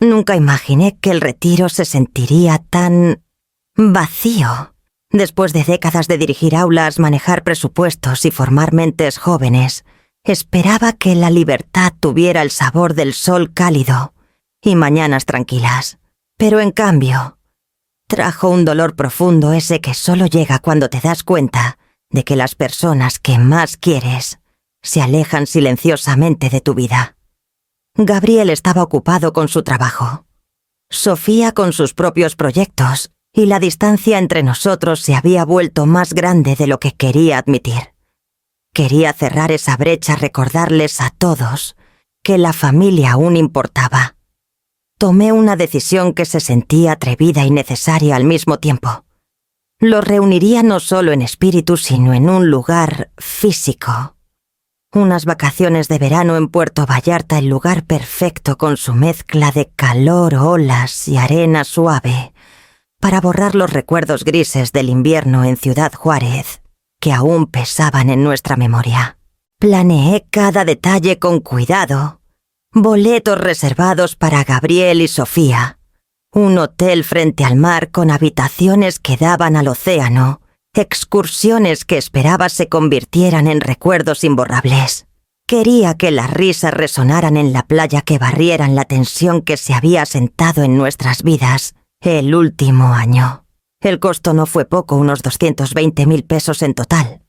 Nunca imaginé que el retiro se sentiría tan vacío. Después de décadas de dirigir aulas, manejar presupuestos y formar mentes jóvenes, esperaba que la libertad tuviera el sabor del sol cálido y mañanas tranquilas. Pero en cambio, trajo un dolor profundo ese que solo llega cuando te das cuenta de que las personas que más quieres se alejan silenciosamente de tu vida. Gabriel estaba ocupado con su trabajo, Sofía con sus propios proyectos, y la distancia entre nosotros se había vuelto más grande de lo que quería admitir. Quería cerrar esa brecha, recordarles a todos que la familia aún importaba. Tomé una decisión que se sentía atrevida y necesaria al mismo tiempo. Los reuniría no solo en espíritu, sino en un lugar físico. Unas vacaciones de verano en Puerto Vallarta, el lugar perfecto con su mezcla de calor, olas y arena suave, para borrar los recuerdos grises del invierno en Ciudad Juárez, que aún pesaban en nuestra memoria. Planeé cada detalle con cuidado. Boletos reservados para Gabriel y Sofía. Un hotel frente al mar con habitaciones que daban al océano. Excursiones que esperaba se convirtieran en recuerdos imborrables. Quería que las risas resonaran en la playa, que barrieran la tensión que se había asentado en nuestras vidas el último año. El costo no fue poco, unos 220,000 pesos en total,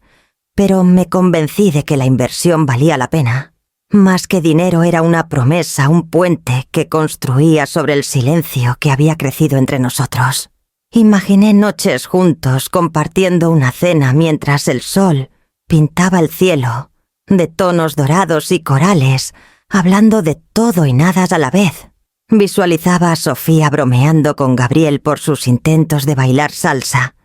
pero me convencí de que la inversión valía la pena. Más que dinero, era una promesa, un puente que construía sobre el silencio que había crecido entre nosotros. Imaginé noches juntos, compartiendo una cena mientras el sol pintaba el cielo, de tonos dorados y corales, hablando de todo y nada a la vez. Visualizaba a Sofía bromeando con Gabriel por sus intentos de bailar salsa,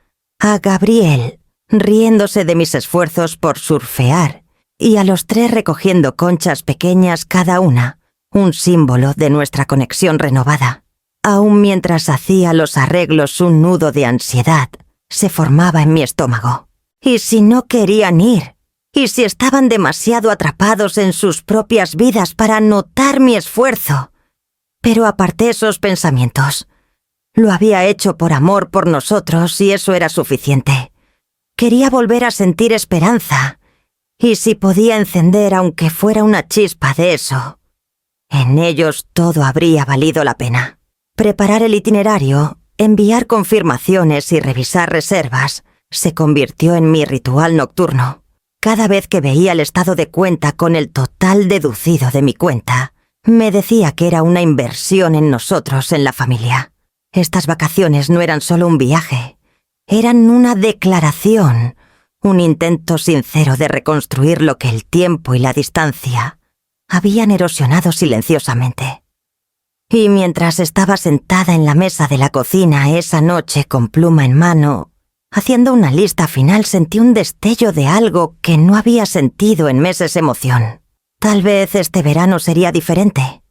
a Gabriel riéndose de mis esfuerzos por surfear, y a los tres recogiendo conchas pequeñas cada una, un símbolo de nuestra conexión renovada. Aún mientras hacía los arreglos, un nudo de ansiedad se formaba en mi estómago. ¿Y si no querían ir? ¿Y si estaban demasiado atrapados en sus propias vidas para notar mi esfuerzo? Pero aparté esos pensamientos. Lo había hecho por amor por nosotros y eso era suficiente. Quería volver a sentir esperanza. Y si podía encender aunque fuera una chispa de eso, en ellos todo habría valido la pena. Preparar el itinerario, enviar confirmaciones y revisar reservas se convirtió en mi ritual nocturno. Cada vez que veía el estado de cuenta con el total deducido de mi cuenta, me decía que era una inversión en nosotros, en la familia. Estas vacaciones no eran solo un viaje, eran una declaración, un intento sincero de reconstruir lo que el tiempo y la distancia habían erosionado silenciosamente. Y mientras estaba sentada en la mesa de la cocina esa noche con pluma en mano, haciendo una lista final, sentí un destello de algo que no había sentido en meses: emoción. Tal vez este verano sería diferente.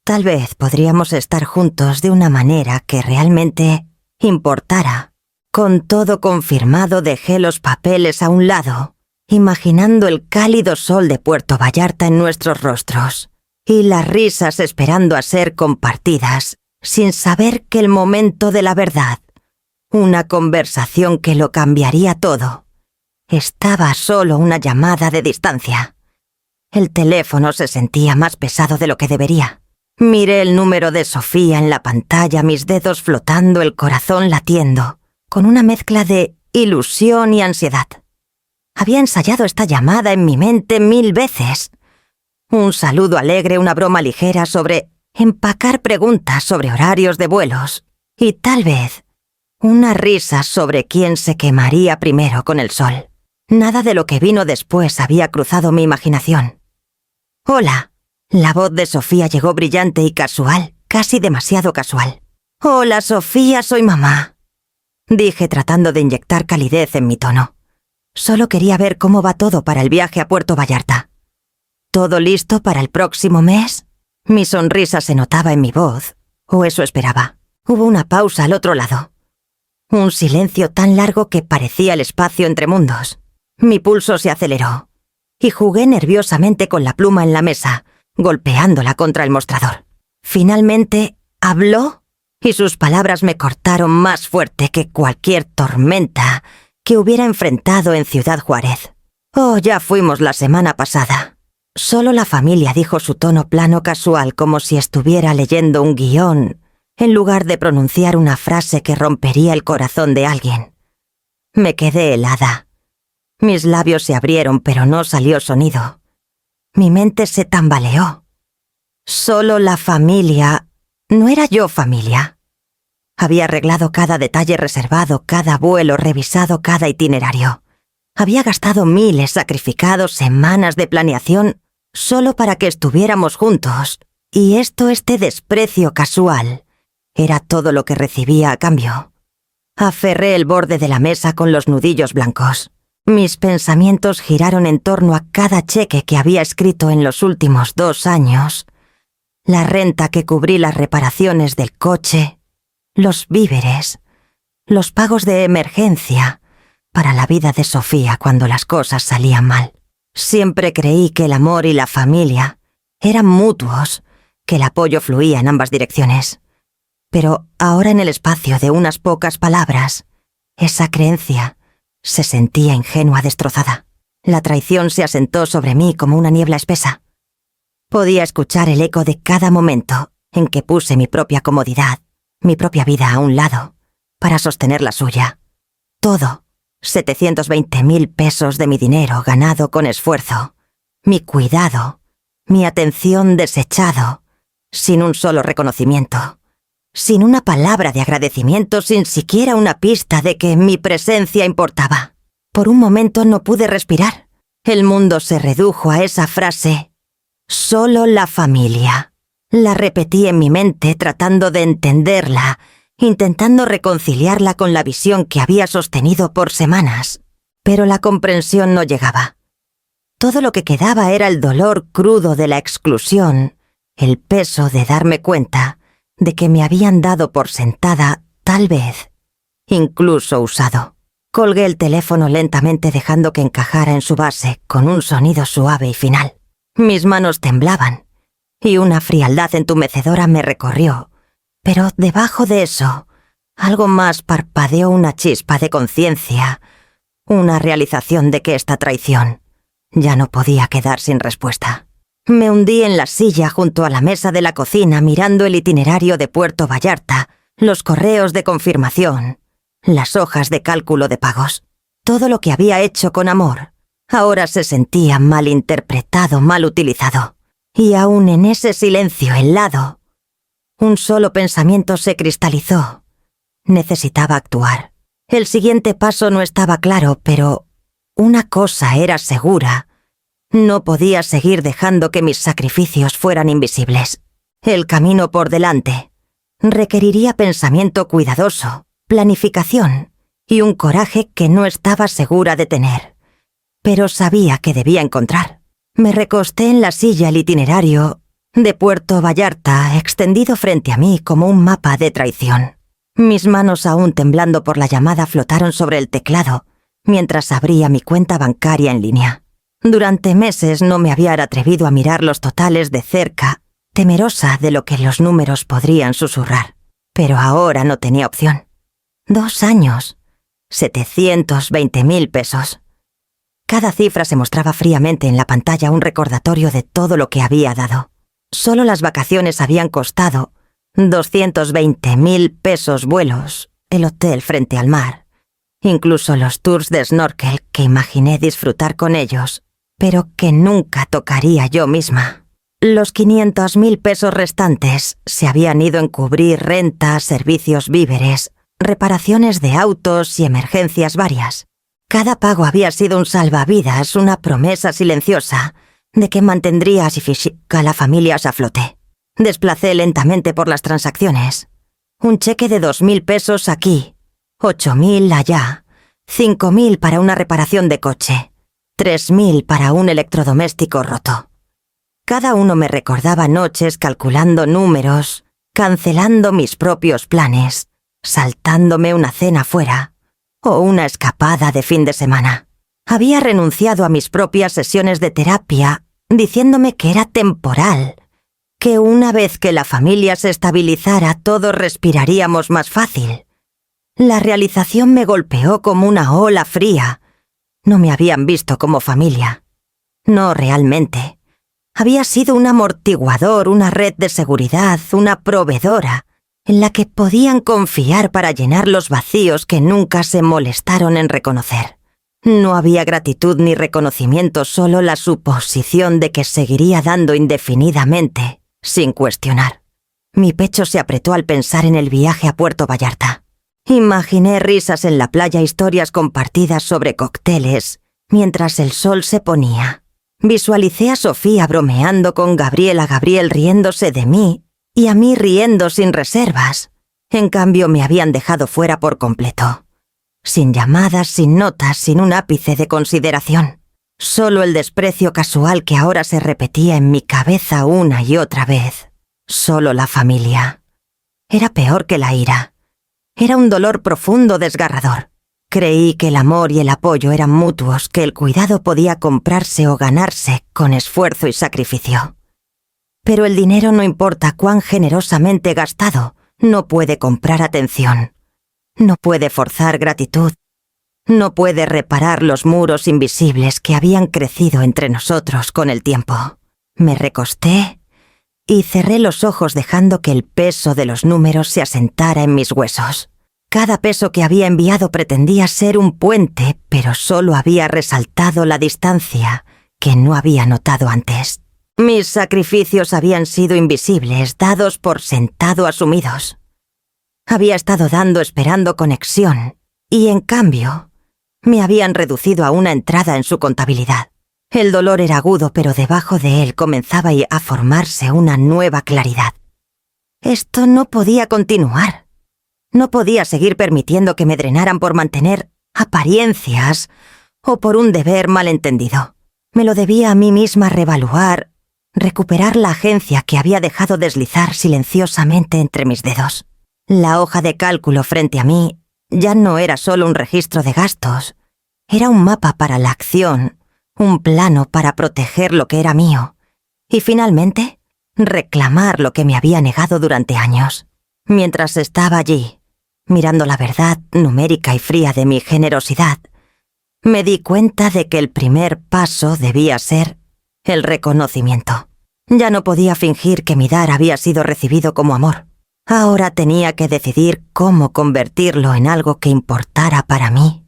Tal vez podríamos estar juntos de una manera que realmente importara. Con todo confirmado, dejé los papeles a un lado, imaginando el cálido sol de Puerto Vallarta en nuestros rostros y las risas esperando a ser compartidas, sin saber que el momento de la verdad, una conversación que lo cambiaría todo, estaba a solo una llamada de distancia. El teléfono se sentía más pesado de lo que debería. Miré el número de Sofía en la pantalla, mis dedos flotando, el corazón latiendo, con una mezcla de ilusión y ansiedad. Había ensayado esta llamada en mi mente 1000 veces. Un saludo alegre, una broma ligera sobre empacar preguntas sobre horarios de vuelos y tal vez una risa sobre quién se quemaría primero con el sol. Nada de lo que vino después había cruzado mi imaginación. «Hola». La voz de Sofía llegó brillante y casual, casi demasiado casual. «Hola, Sofía, soy mamá», dije tratando de inyectar calidez en mi tono. Solo quería ver cómo va todo para el viaje a Puerto Vallarta. ¿Todo listo para el próximo mes? Mi sonrisa se notaba en mi voz, o eso esperaba. Hubo una pausa al otro lado. Un silencio tan largo que parecía el espacio entre mundos. Mi pulso se aceleró, y jugué nerviosamente con la pluma en la mesa, golpeándola contra el mostrador. Finalmente, Habló y sus palabras me cortaron más fuerte que cualquier tormenta que hubiera enfrentado en Ciudad Juárez. Oh, ya fuimos la semana pasada. Solo la familia dijo su tono plano casual como si estuviera leyendo un guión, en lugar de pronunciar una frase que rompería el corazón de alguien. Me quedé helada. Mis labios se abrieron, pero no salió sonido. Mi mente se tambaleó. Solo la familia. No era yo familia. Había arreglado cada detalle reservado, cada vuelo, revisado cada itinerario. Había gastado miles, sacrificado semanas de planeación solo para que estuviéramos juntos. Y este desprecio casual, era todo lo que recibía a cambio. Aferré el borde de la mesa con los nudillos blancos. Mis pensamientos giraron en torno a cada cheque que había escrito en los últimos 2 años, la renta que cubrí las reparaciones del coche, los víveres, los pagos de emergencia para la vida de Sofía cuando las cosas salían mal. Siempre creí que el amor y la familia eran mutuos, que el apoyo fluía en ambas direcciones. Pero ahora, en el espacio de unas pocas palabras, esa creencia se sentía ingenua, destrozada. La traición se asentó sobre mí como una niebla espesa. Podía escuchar el eco de cada momento en que puse mi propia comodidad, mi propia vida a un lado, para sostener la suya. Todo, 720,000 pesos de mi dinero ganado con esfuerzo, mi cuidado, mi atención desechado, sin un solo reconocimiento, sin una palabra de agradecimiento, sin siquiera una pista de que mi presencia importaba. Por un momento no pude respirar. El mundo se redujo a esa frase: solo la familia. La repetí en mi mente tratando de entenderla, intentando reconciliarla con la visión que había sostenido por semanas. Pero la comprensión no llegaba. Todo lo que quedaba era el dolor crudo de la exclusión, el peso de darme cuenta de que me habían dado por sentada, tal vez, incluso usado. Colgué el teléfono lentamente dejando que encajara en su base con un sonido suave y final. Mis manos temblaban y una frialdad entumecedora me recorrió, pero debajo de eso, algo más parpadeó, una chispa de conciencia, una realización de que esta traición ya no podía quedar sin respuesta. Me hundí en la silla junto a la mesa de la cocina mirando el itinerario de Puerto Vallarta, los correos de confirmación, las hojas de cálculo de pagos. Todo lo que había hecho con amor ahora se sentía mal interpretado, mal utilizado. Y aún en ese silencio helado, un solo pensamiento se cristalizó. Necesitaba actuar. El siguiente paso no estaba claro, pero una cosa era segura. No podía seguir dejando que mis sacrificios fueran invisibles. El camino por delante requeriría pensamiento cuidadoso, planificación y un coraje que no estaba segura de tener, pero sabía que debía encontrar. Me recosté en la silla, el itinerario de Puerto Vallarta extendido frente a mí como un mapa de traición. Mis manos, aún temblando por la llamada, flotaron sobre el teclado mientras abría mi cuenta bancaria en línea. Durante meses no me había atrevido a mirar los totales de cerca, temerosa de lo que los números podrían susurrar. Pero ahora no tenía opción. 2 años, 720,000 pesos. Cada cifra se mostraba fríamente en la pantalla, un recordatorio de todo lo que había dado. Solo las vacaciones habían costado 220,000 pesos, vuelos, el hotel frente al mar, incluso los tours de snorkel que imaginé disfrutar con ellos, pero que nunca tocaría yo misma. Los 500,000 pesos restantes se habían ido en cubrir rentas, servicios, víveres, reparaciones de autos y emergencias varias. Cada pago había sido un salvavidas, una promesa silenciosa de que mantendría a la familia a flote. Desplacé lentamente por las transacciones. Un cheque de 2,000 pesos aquí, 8,000 allá, 5,000 para una reparación de coche, 3,000 para un electrodoméstico roto. Cada uno me recordaba noches calculando números, cancelando mis propios planes, saltándome una cena fuera o una escapada de fin de semana. Había renunciado a mis propias sesiones de terapia, diciéndome que era temporal, que una vez que la familia se estabilizara todos respiraríamos más fácil. La realización me golpeó como una ola fría. No me habían visto como familia. No realmente. Había sido un amortiguador, una red de seguridad, una proveedora, en la que podían confiar para llenar los vacíos que nunca se molestaron en reconocer. No había gratitud ni reconocimiento, solo la suposición de que seguiría dando indefinidamente, sin cuestionar. Mi pecho se apretó al pensar en el viaje a Puerto Vallarta. Imaginé risas en la playa, historias compartidas sobre cócteles, mientras el sol se ponía. Visualicé a Sofía bromeando con Gabriel, a Gabriel riéndose de mí y a mí riendo sin reservas. En cambio, me habían dejado fuera por completo. Sin llamadas, sin notas, sin un ápice de consideración. Solo el desprecio casual que ahora se repetía en mi cabeza una y otra vez. Solo la familia. Era peor que la ira. Era un dolor profundo, desgarrador. Creí que el amor y el apoyo eran mutuos, que el cuidado podía comprarse o ganarse con esfuerzo y sacrificio. Pero el dinero, no importa cuán generosamente gastado, no puede comprar atención. No puede forzar gratitud. No puede reparar los muros invisibles que habían crecido entre nosotros con el tiempo. Me recosté y cerré los ojos dejando que el peso de los números se asentara en mis huesos. Cada peso que había enviado pretendía ser un puente, pero solo había resaltado la distancia que no había notado antes. Mis sacrificios habían sido invisibles, dados por sentado, asumidos. Había estado dando esperando conexión, y en cambio, me habían reducido a una entrada en su contabilidad. El dolor era agudo, pero debajo de él comenzaba a formarse una nueva claridad. Esto no podía continuar. No podía seguir permitiendo que me drenaran por mantener apariencias o por un deber malentendido. Me lo debía a mí misma reevaluar, recuperar la agencia que había dejado deslizar silenciosamente entre mis dedos. La hoja de cálculo frente a mí ya no era solo un registro de gastos, era un mapa para la acción, un plano para proteger lo que era mío y finalmente reclamar lo que me había negado durante años. Mientras estaba allí, mirando la verdad numérica y fría de mi generosidad, me di cuenta de que el primer paso debía ser el reconocimiento. Ya no podía fingir que mi dar había sido recibido como amor. Ahora tenía que decidir cómo convertirlo en algo que importara para mí,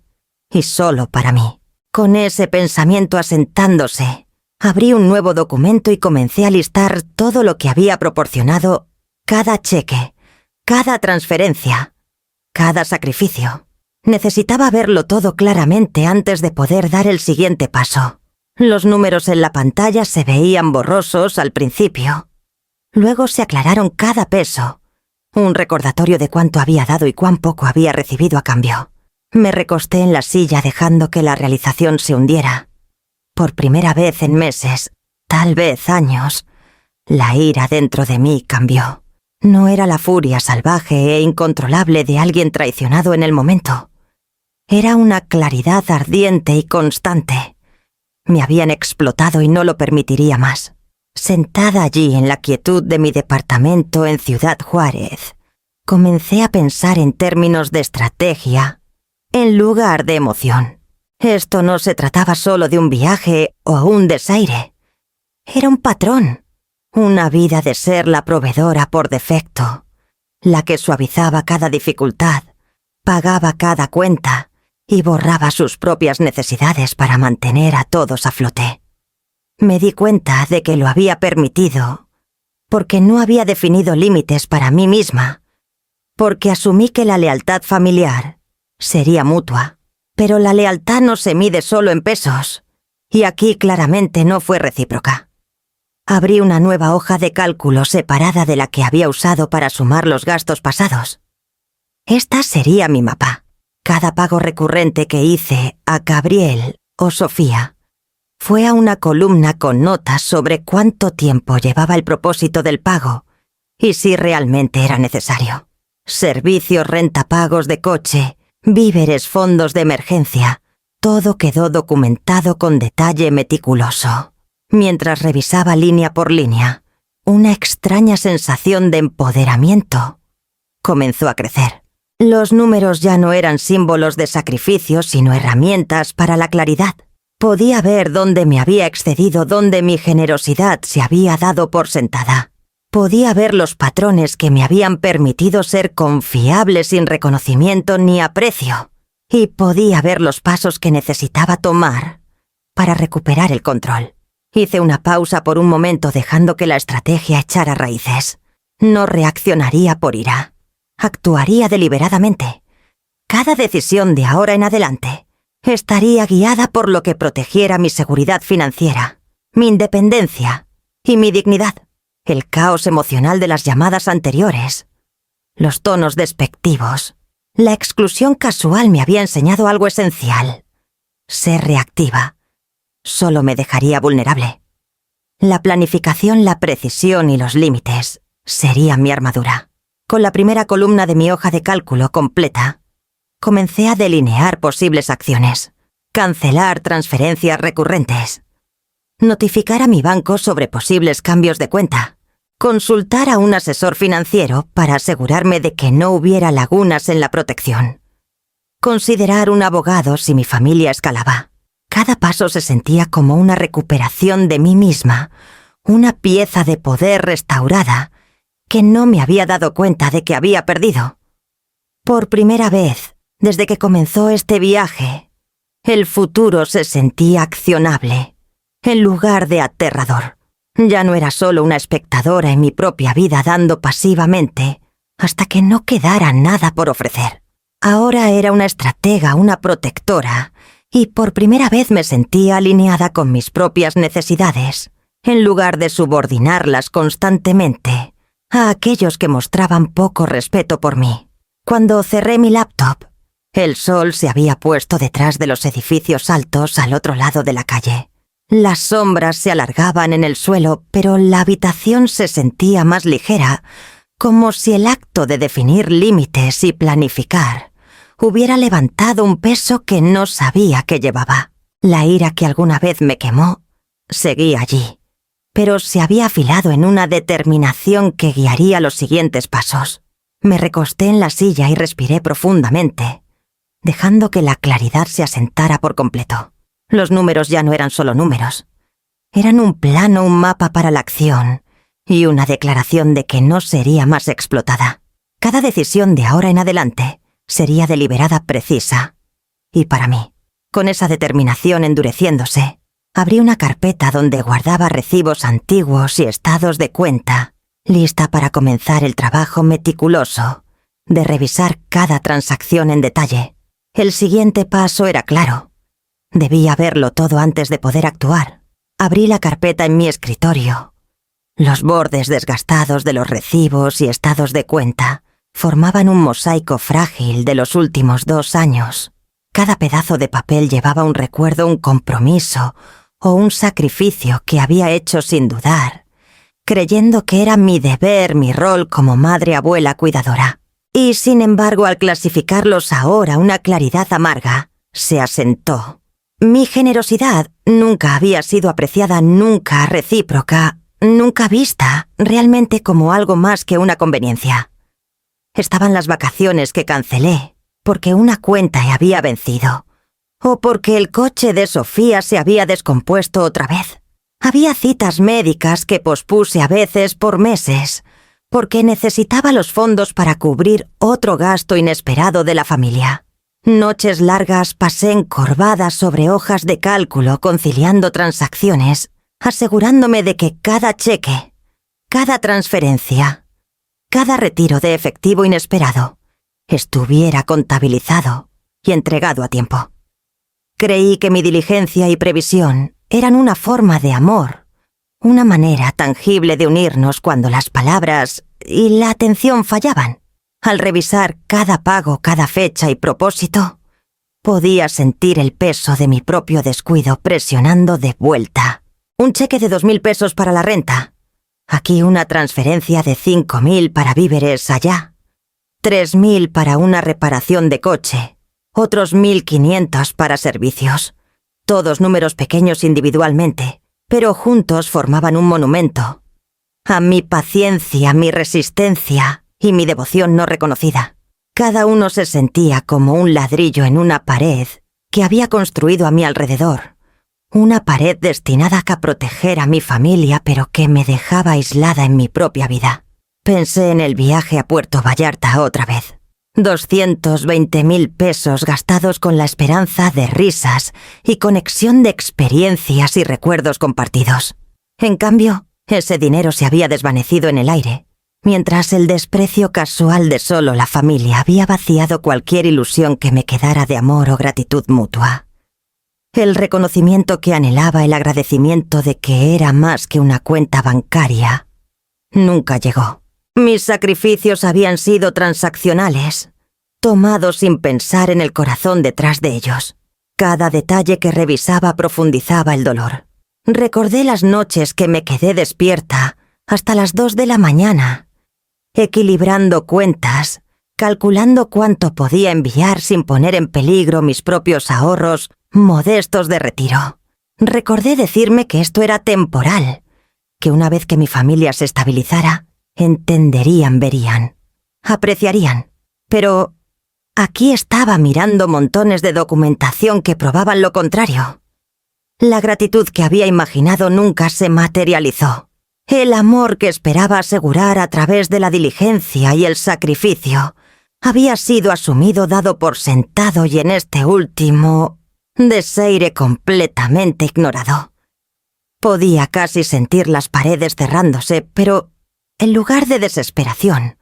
y solo para mí. Con ese pensamiento asentándose, abrí un nuevo documento y comencé a listar todo lo que había proporcionado, cada cheque, cada transferencia, cada sacrificio. Necesitaba verlo todo claramente antes de poder dar el siguiente paso. Los números en la pantalla se veían borrosos al principio. Luego se aclararon cada peso, un recordatorio de cuánto había dado y cuán poco había recibido a cambio. Me recosté en la silla dejando que la realización se hundiera. Por primera vez en meses, tal vez años, la ira dentro de mí cambió. No era la furia salvaje e incontrolable de alguien traicionado en el momento. Era una claridad ardiente y constante. Me habían explotado y no lo permitiría más. Sentada allí en la quietud de mi departamento en Ciudad Juárez, comencé a pensar en términos de estrategia en lugar de emoción. Esto no se trataba solo de un viaje o un desaire. Era un patrón, una vida de ser la proveedora por defecto, la que suavizaba cada dificultad, pagaba cada cuenta y borraba sus propias necesidades para mantener a todos a flote. Me di cuenta de que lo había permitido porque no había definido límites para mí misma, porque asumí que la lealtad familiar sería mutua. Pero la lealtad no se mide solo en pesos, y aquí claramente no fue recíproca. Abrí una nueva hoja de cálculo separada de la que había usado para sumar los gastos pasados. Esta sería mi mapa. Cada pago recurrente que hice a Gabriel o Sofía fue a una columna con notas sobre cuánto tiempo llevaba el propósito del pago y si realmente era necesario. Servicios, rentapagos de coche, víveres, fondos de emergencia, todo quedó documentado con detalle meticuloso. Mientras revisaba línea por línea, una extraña sensación de empoderamiento comenzó a crecer. Los números ya no eran símbolos de sacrificio, sino herramientas para la claridad. Podía ver dónde me había excedido, dónde mi generosidad se había dado por sentada. Podía ver los patrones que me habían permitido ser confiable sin reconocimiento ni aprecio. Y podía ver los pasos que necesitaba tomar para recuperar el control. Hice una pausa por un momento dejando que la estrategia echara raíces. No reaccionaría por ira. Actuaría deliberadamente. Cada decisión de ahora en adelante estaría guiada por lo que protegiera mi seguridad financiera, mi independencia y mi dignidad. El caos emocional de las llamadas anteriores, los tonos despectivos, la exclusión casual me había enseñado algo esencial. Ser reactiva solo me dejaría vulnerable. La planificación, la precisión y los límites serían mi armadura. Con la primera columna de mi hoja de cálculo completa, comencé a delinear posibles acciones, cancelar transferencias recurrentes, notificar a mi banco sobre posibles cambios de cuenta, consultar a un asesor financiero para asegurarme de que no hubiera lagunas en la protección, considerar un abogado si mi familia escalaba. Cada paso se sentía como una recuperación de mí misma, una pieza de poder restaurada que no me había dado cuenta de que había perdido. Por primera vez, desde que comenzó este viaje, el futuro se sentía accionable, en lugar de aterrador. Ya no era solo una espectadora en mi propia vida dando pasivamente hasta que no quedara nada por ofrecer. Ahora era una estratega, una protectora, y por primera vez me sentía alineada con mis propias necesidades, en lugar de subordinarlas constantemente a aquellos que mostraban poco respeto por mí. Cuando cerré mi laptop, el sol se había puesto detrás de los edificios altos al otro lado de la calle. Las sombras se alargaban en el suelo, pero la habitación se sentía más ligera, como si el acto de definir límites y planificar hubiera levantado un peso que no sabía que llevaba. La ira que alguna vez me quemó seguía allí, pero se había afilado en una determinación que guiaría los siguientes pasos. Me recosté en la silla y respiré profundamente, dejando que la claridad se asentara por completo. Los números ya no eran solo números. Eran un plano, un mapa para la acción y una declaración de que no sería más explotada. Cada decisión de ahora en adelante sería deliberada, precisa. Y para mí, con esa determinación endureciéndose, abrí una carpeta donde guardaba recibos antiguos y estados de cuenta, lista para comenzar el trabajo meticuloso de revisar cada transacción en detalle. El siguiente paso era claro. Debía verlo todo antes de poder actuar. Abrí la carpeta en mi escritorio. Los bordes desgastados de los recibos y estados de cuenta formaban un mosaico frágil de los últimos 2 años. Cada pedazo de papel llevaba un recuerdo, un compromiso o un sacrificio que había hecho sin dudar, creyendo que era mi deber, mi rol como madre, abuela, cuidadora. Y sin embargo, al clasificarlos ahora, una claridad amarga se asentó. Mi generosidad nunca había sido apreciada, nunca recíproca, nunca vista realmente como algo más que una conveniencia. Estaban las vacaciones que cancelé porque una cuenta había vencido, o porque el coche de Sofía se había descompuesto otra vez. Había citas médicas que pospuse a veces por meses, porque necesitaba los fondos para cubrir otro gasto inesperado de la familia. Noches largas pasé encorvada sobre hojas de cálculo conciliando transacciones, asegurándome de que cada cheque, cada transferencia, cada retiro de efectivo inesperado estuviera contabilizado y entregado a tiempo. Creí que mi diligencia y previsión eran una forma de amor, una manera tangible de unirnos cuando las palabras y la atención fallaban. Al revisar cada pago, cada fecha y propósito, podía sentir el peso de mi propio descuido presionando de vuelta. Un cheque de 2.000 pesos para la renta. Aquí una transferencia de 5.000 para víveres allá. 3.000 para una reparación de coche. Otros 1.500 para servicios. Todos números pequeños individualmente, pero juntos formaban un monumento. a mi paciencia, mi resistencia y mi devoción no reconocida. Cada uno se sentía como un ladrillo en una pared que había construido a mi alrededor. Una pared destinada a proteger a mi familia, pero que me dejaba aislada en mi propia vida. Pensé en el viaje a Puerto Vallarta otra vez. 220.000 pesos gastados con la esperanza de risas y conexión de experiencias y recuerdos compartidos. En cambio, ese dinero se había desvanecido en el aire, mientras el desprecio casual de solo la familia había vaciado cualquier ilusión que me quedara de amor o gratitud mutua. El reconocimiento que anhelaba, el agradecimiento de que era más que una cuenta bancaria, nunca llegó. Mis sacrificios habían sido transaccionales, tomados sin pensar en el corazón detrás de ellos. Cada detalle que revisaba profundizaba el dolor. Recordé las noches que me quedé despierta hasta las 2 de la mañana, equilibrando cuentas, calculando cuánto podía enviar sin poner en peligro mis propios ahorros modestos de retiro. Recordé decirme que esto era temporal, que una vez que mi familia se estabilizara, entenderían, verían, apreciarían. Pero aquí estaba mirando montones de documentación que probaban lo contrario. La gratitud que había imaginado nunca se materializó. El amor que esperaba asegurar a través de la diligencia y el sacrificio había sido asumido, dado por sentado y en este último deseire completamente ignorado. Podía casi sentir las paredes cerrándose, pero en lugar de desesperación,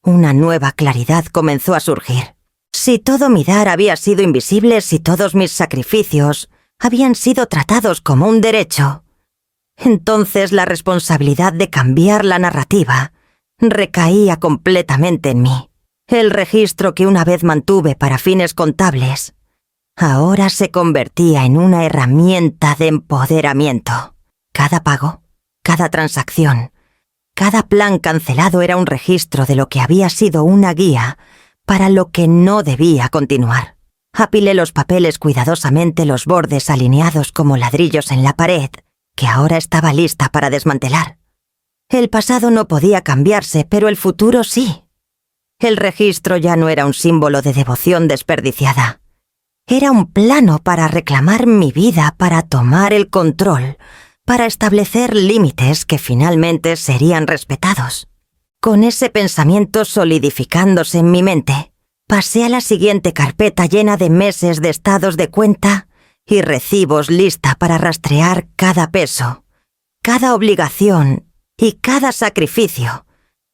una nueva claridad comenzó a surgir. Si todo mi dar había sido invisible, si todos mis sacrificios habían sido tratados como un derecho, entonces la responsabilidad de cambiar la narrativa recaía completamente en mí. El registro que una vez mantuve para fines contables ahora se convertía en una herramienta de empoderamiento. Cada pago, cada transacción, cada plan cancelado era un registro de lo que había sido una guía para lo que no debía continuar. Apilé los papeles cuidadosamente, los bordes alineados como ladrillos en la pared, que ahora estaba lista para desmantelar. El pasado no podía cambiarse, pero el futuro sí. El registro ya no era un símbolo de devoción desperdiciada. Era un plano para reclamar mi vida, para tomar el control, para establecer límites que finalmente serían respetados. Con ese pensamiento solidificándose en mi mente, pasé a la siguiente carpeta llena de meses de estados de cuenta y recibos, lista para rastrear cada peso, cada obligación y cada sacrificio,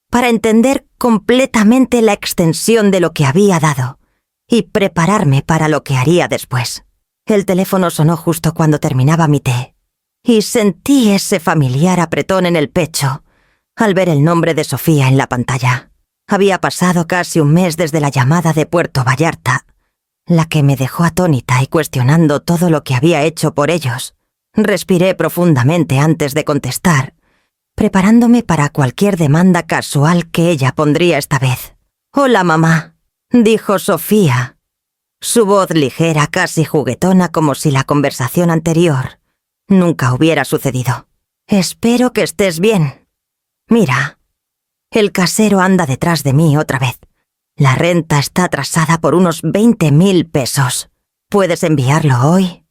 para entender completamente la extensión de lo que había dado y prepararme para lo que haría después. El teléfono sonó justo cuando terminaba mi té, y sentí ese familiar apretón en el pecho al ver el nombre de Sofía en la pantalla. Había pasado casi un mes desde la llamada de Puerto Vallarta, la que me dejó atónita y cuestionando todo lo que había hecho por ellos. Respiré profundamente antes de contestar, preparándome para cualquier demanda casual que ella pondría esta vez. «Hola, mamá», dijo Sofía, su voz ligera, casi juguetona, como si la conversación anterior nunca hubiera sucedido. «Espero que estés bien. Mira, el casero anda detrás de mí otra vez. La renta está atrasada por unos 20.000 pesos. ¿Puedes enviarlo hoy?»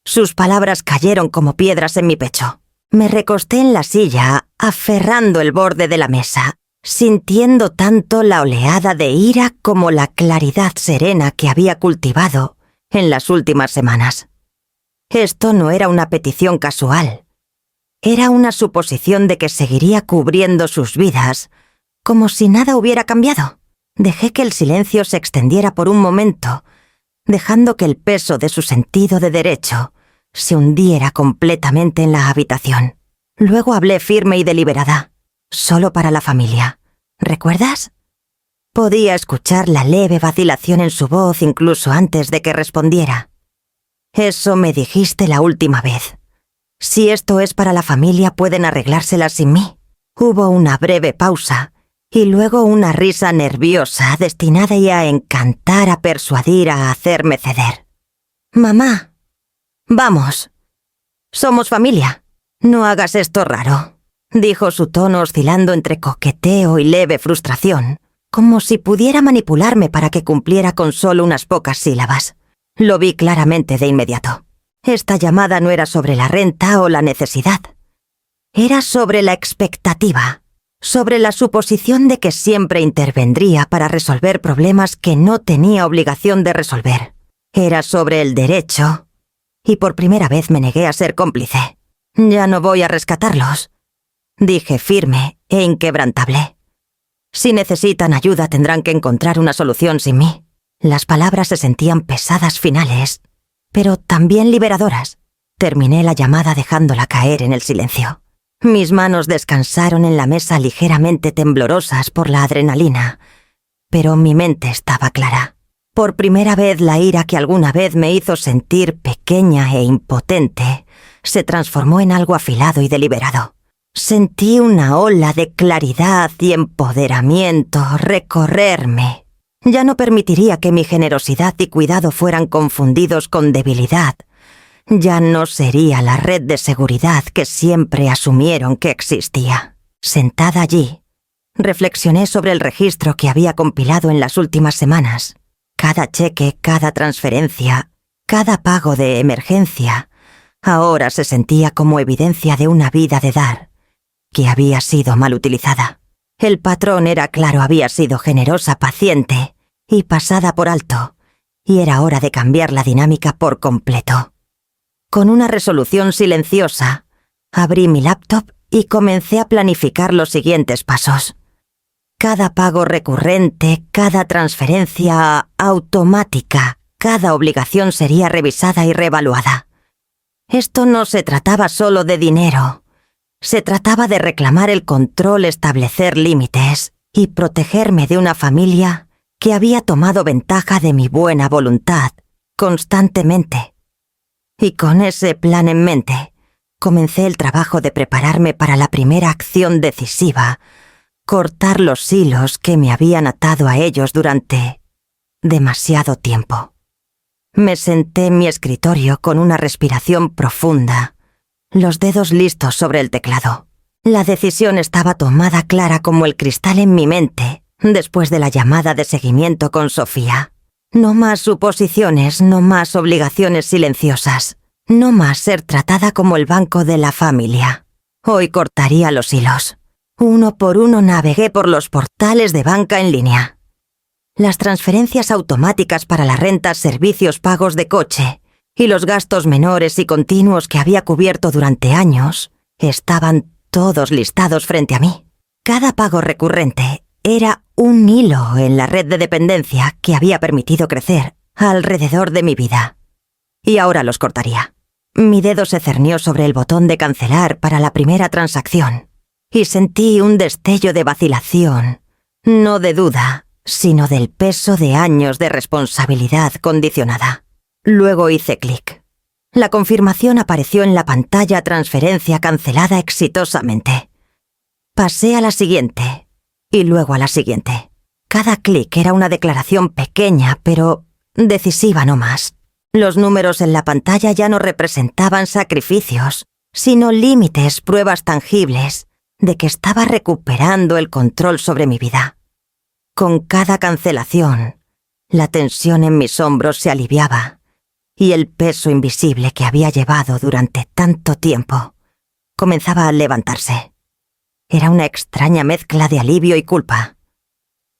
Sus palabras cayeron como piedras en mi pecho. Me recosté en la silla, aferrando el borde de la mesa, sintiendo tanto la oleada de ira como la claridad serena que había cultivado en las últimas semanas. Esto no era una petición casual. Era una suposición de que seguiría cubriendo sus vidas, como si nada hubiera cambiado. Dejé que el silencio se extendiera por un momento, dejando que el peso de su sentido de derecho se hundiera completamente en la habitación. Luego hablé firme y deliberada, solo para la familia. ¿Recuerdas? Podía escuchar la leve vacilación en su voz incluso antes de que respondiera. Eso me dijiste la última vez. Si esto es para la familia, pueden arreglárselas sin mí. Hubo una breve pausa y luego una risa nerviosa destinada ya a encantar, a persuadir, a hacerme ceder. «Mamá, vamos. Somos familia. No hagas esto raro. dijo su tono oscilando entre coqueteo y leve frustración, como si pudiera manipularme para que cumpliera con solo unas pocas sílabas. Lo vi claramente de inmediato. Esta llamada no era sobre la renta o la necesidad. Era sobre la expectativa, sobre la suposición de que siempre intervendría para resolver problemas que no tenía obligación de resolver. Era sobre el derecho, y por primera vez me negué a ser cómplice. Ya no voy a rescatarlos, dije firme e inquebrantable. Si necesitan ayuda tendrán que encontrar una solución sin mí. Las palabras se sentían pesadas finales, pero también liberadoras. Terminé la llamada dejándola caer en el silencio. Mis manos descansaron en la mesa ligeramente temblorosas por la adrenalina, pero mi mente estaba clara. Por primera vez la ira que alguna vez me hizo sentir pequeña e impotente se transformó en algo afilado y deliberado. Sentí una ola de claridad y empoderamiento recorrerme. Ya no permitiría que mi generosidad y cuidado fueran confundidos con debilidad. Ya no sería la red de seguridad que siempre asumieron que existía. Sentada allí, reflexioné sobre el registro que había compilado en las últimas semanas. Cada cheque, cada transferencia, cada pago de emergencia, ahora se sentía como evidencia de una vida de dar, que había sido mal utilizada. El patrón era claro, había sido generosa, paciente y pasada por alto, y era hora de cambiar la dinámica por completo. Con una resolución silenciosa, abrí mi laptop y comencé a planificar los siguientes pasos. Cada pago recurrente, cada transferencia automática, cada obligación sería revisada y reevaluada. Esto no se trataba solo de dinero. Se trataba de reclamar el control, establecer límites y protegerme de una familia que había tomado ventaja de mi buena voluntad constantemente. Y con ese plan en mente, comencé el trabajo de prepararme para la primera acción decisiva: cortar los hilos que me habían atado a ellos durante demasiado tiempo. Me senté en mi escritorio con una respiración profunda, los dedos listos sobre el teclado. La decisión estaba tomada clara como el cristal en mi mente después de la llamada de seguimiento con Sofía. No más suposiciones, no más obligaciones silenciosas, no más ser tratada como el banco de la familia. Hoy cortaría los hilos. Uno por uno navegué por los portales de banca en línea. Las transferencias automáticas para la renta, servicios, pagos de coche y los gastos menores y continuos que había cubierto durante años estaban todos listados frente a mí. Cada pago recurrente era un hilo en la red de dependencia que había permitido crecer alrededor de mi vida. Y ahora los cortaría. Mi dedo se cernió sobre el botón de cancelar para la primera transacción y sentí un destello de vacilación, no de duda, sino del peso de años de responsabilidad condicionada. Luego hice clic. La confirmación apareció en la pantalla: transferencia cancelada exitosamente. Pasé a la siguiente, y luego a la siguiente. Cada clic era una declaración pequeña, pero decisiva no más. Los números en la pantalla ya no representaban sacrificios, sino límites, pruebas tangibles de que estaba recuperando el control sobre mi vida. Con cada cancelación, la tensión en mis hombros se aliviaba, y el peso invisible que había llevado durante tanto tiempo comenzaba a levantarse. Era una extraña mezcla de alivio y culpa.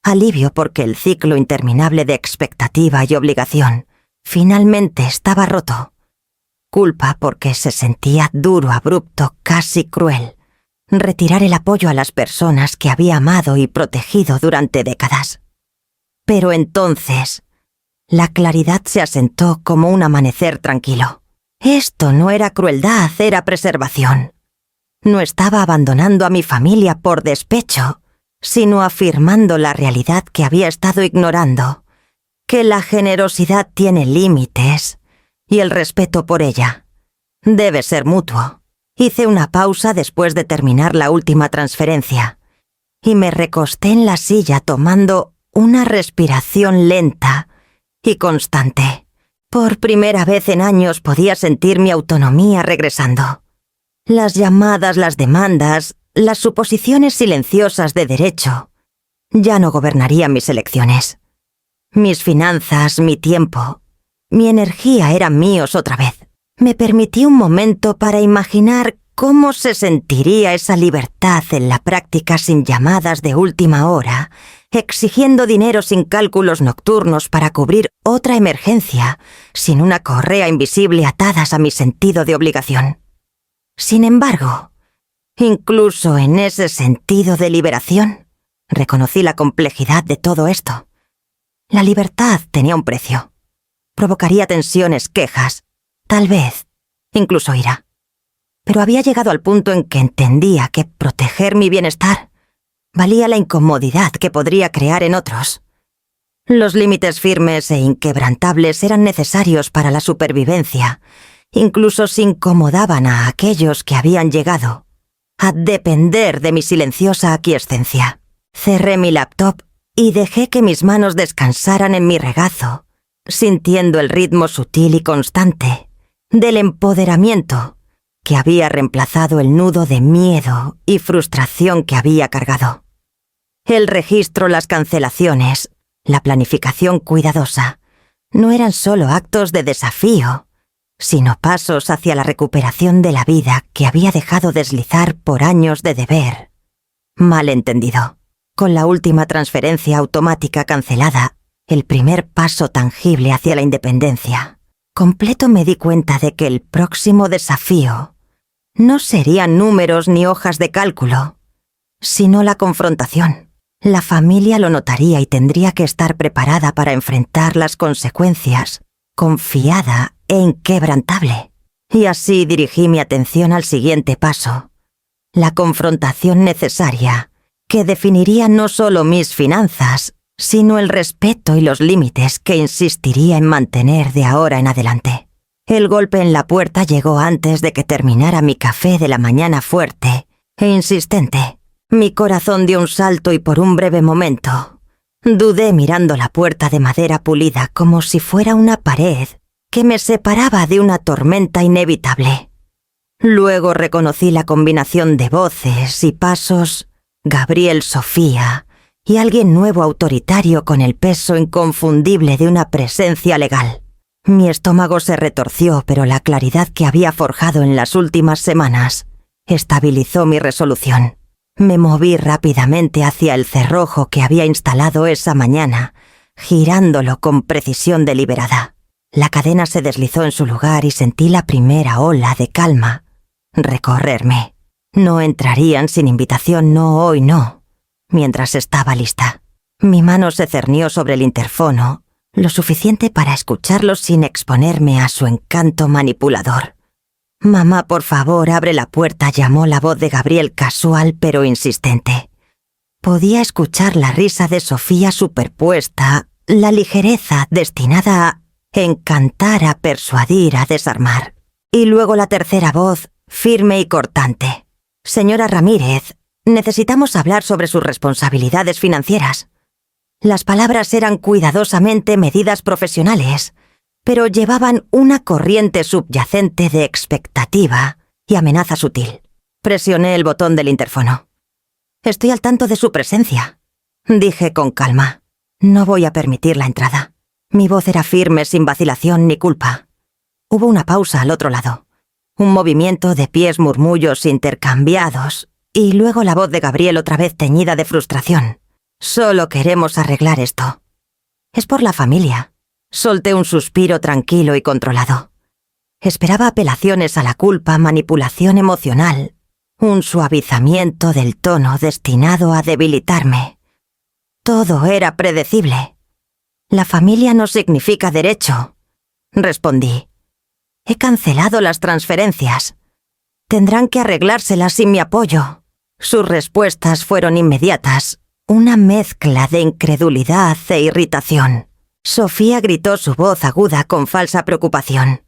Alivio porque el ciclo interminable de expectativa y obligación finalmente estaba roto. Culpa porque se sentía duro, abrupto, casi cruel retirar el apoyo a las personas que había amado y protegido durante décadas. Pero entonces, la claridad se asentó como un amanecer tranquilo. Esto no era crueldad, era preservación. No estaba abandonando a mi familia por despecho, sino afirmando la realidad que había estado ignorando, que la generosidad tiene límites y el respeto por ella debe ser mutuo. Hice una pausa después de terminar la última transferencia y me recosté en la silla tomando una respiración lenta y constante. Por primera vez en años podía sentir mi autonomía regresando. Las llamadas, las demandas, las suposiciones silenciosas de derecho ya no gobernarían mis elecciones. Mis finanzas, mi tiempo, mi energía eran míos otra vez. Me permití un momento para imaginar cómo se sentiría esa libertad en la práctica sin llamadas de última hora, exigiendo dinero sin cálculos nocturnos para cubrir otra emergencia, sin una correa invisible atadas a mi sentido de obligación. Sin embargo, incluso en ese sentido de liberación, reconocí la complejidad de todo esto. La libertad tenía un precio. Provocaría tensiones, quejas, tal vez, incluso ira. Pero había llegado al punto en que entendía que proteger mi bienestar valía la incomodidad que podría crear en otros. Los límites firmes e inquebrantables eran necesarios para la supervivencia, incluso si incomodaban a aquellos que habían llegado a depender de mi silenciosa aquiescencia. Cerré mi laptop y dejé que mis manos descansaran en mi regazo, sintiendo el ritmo sutil y constante del empoderamiento que había reemplazado el nudo de miedo y frustración que había cargado. El registro, las cancelaciones, la planificación cuidadosa, no eran solo actos de desafío, sino pasos hacia la recuperación de la vida que había dejado deslizar por años de deber. Malentendido. Con la última transferencia automática cancelada, el primer paso tangible hacia la independencia, completo me di cuenta de que el próximo desafío no serían números ni hojas de cálculo, sino la confrontación. La familia lo notaría y tendría que estar preparada para enfrentar las consecuencias, confiada e inquebrantable. Y así dirigí mi atención al siguiente paso, la confrontación necesaria, que definiría no solo mis finanzas, sino el respeto y los límites que insistiría en mantener de ahora en adelante. El golpe en la puerta llegó antes de que terminara mi café de la mañana fuerte e insistente. Mi corazón dio un salto y por un breve momento dudé mirando la puerta de madera pulida como si fuera una pared que me separaba de una tormenta inevitable. Luego reconocí la combinación de voces y pasos, Gabriel, Sofía y alguien nuevo autoritario con el peso inconfundible de una presencia legal. Mi estómago se retorció, pero la claridad que había forjado en las últimas semanas estabilizó mi resolución. Me moví rápidamente hacia el cerrojo que había instalado esa mañana, girándolo con precisión deliberada. La cadena se deslizó en su lugar y sentí la primera ola de calma recorrerme. No entrarían sin invitación, no hoy, no, mientras estaba lista. Mi mano se cernió sobre el interfono, lo suficiente para escucharlo sin exponerme a su encanto manipulador. «Mamá, por favor, abre la puerta», llamó la voz de Gabriel casual pero insistente. Podía escuchar la risa de Sofía superpuesta, la ligereza destinada a encantar, a persuadir, a desarmar. Y luego la tercera voz, firme y cortante. «Señora Ramírez, necesitamos hablar sobre sus responsabilidades financieras». Las palabras eran cuidadosamente medidas profesionales, pero llevaban una corriente subyacente de expectativa y amenaza sutil. Presioné el botón del interfono. «Estoy al tanto de su presencia», dije con calma. «No voy a permitir la entrada». Mi voz era firme, sin vacilación ni culpa. Hubo una pausa al otro lado. Un movimiento de pies, murmullos intercambiados, y luego la voz de Gabriel otra vez teñida de frustración. «Solo queremos arreglar esto». «Es por la familia». Solté un suspiro tranquilo y controlado. Esperaba apelaciones a la culpa, manipulación emocional, un suavizamiento del tono destinado a debilitarme. Todo era predecible. «La familia no significa derecho», respondí. «He cancelado las transferencias. Tendrán que arreglárselas sin mi apoyo». Sus respuestas fueron inmediatas, una mezcla de incredulidad e irritación. Sofía gritó su voz aguda con falsa preocupación.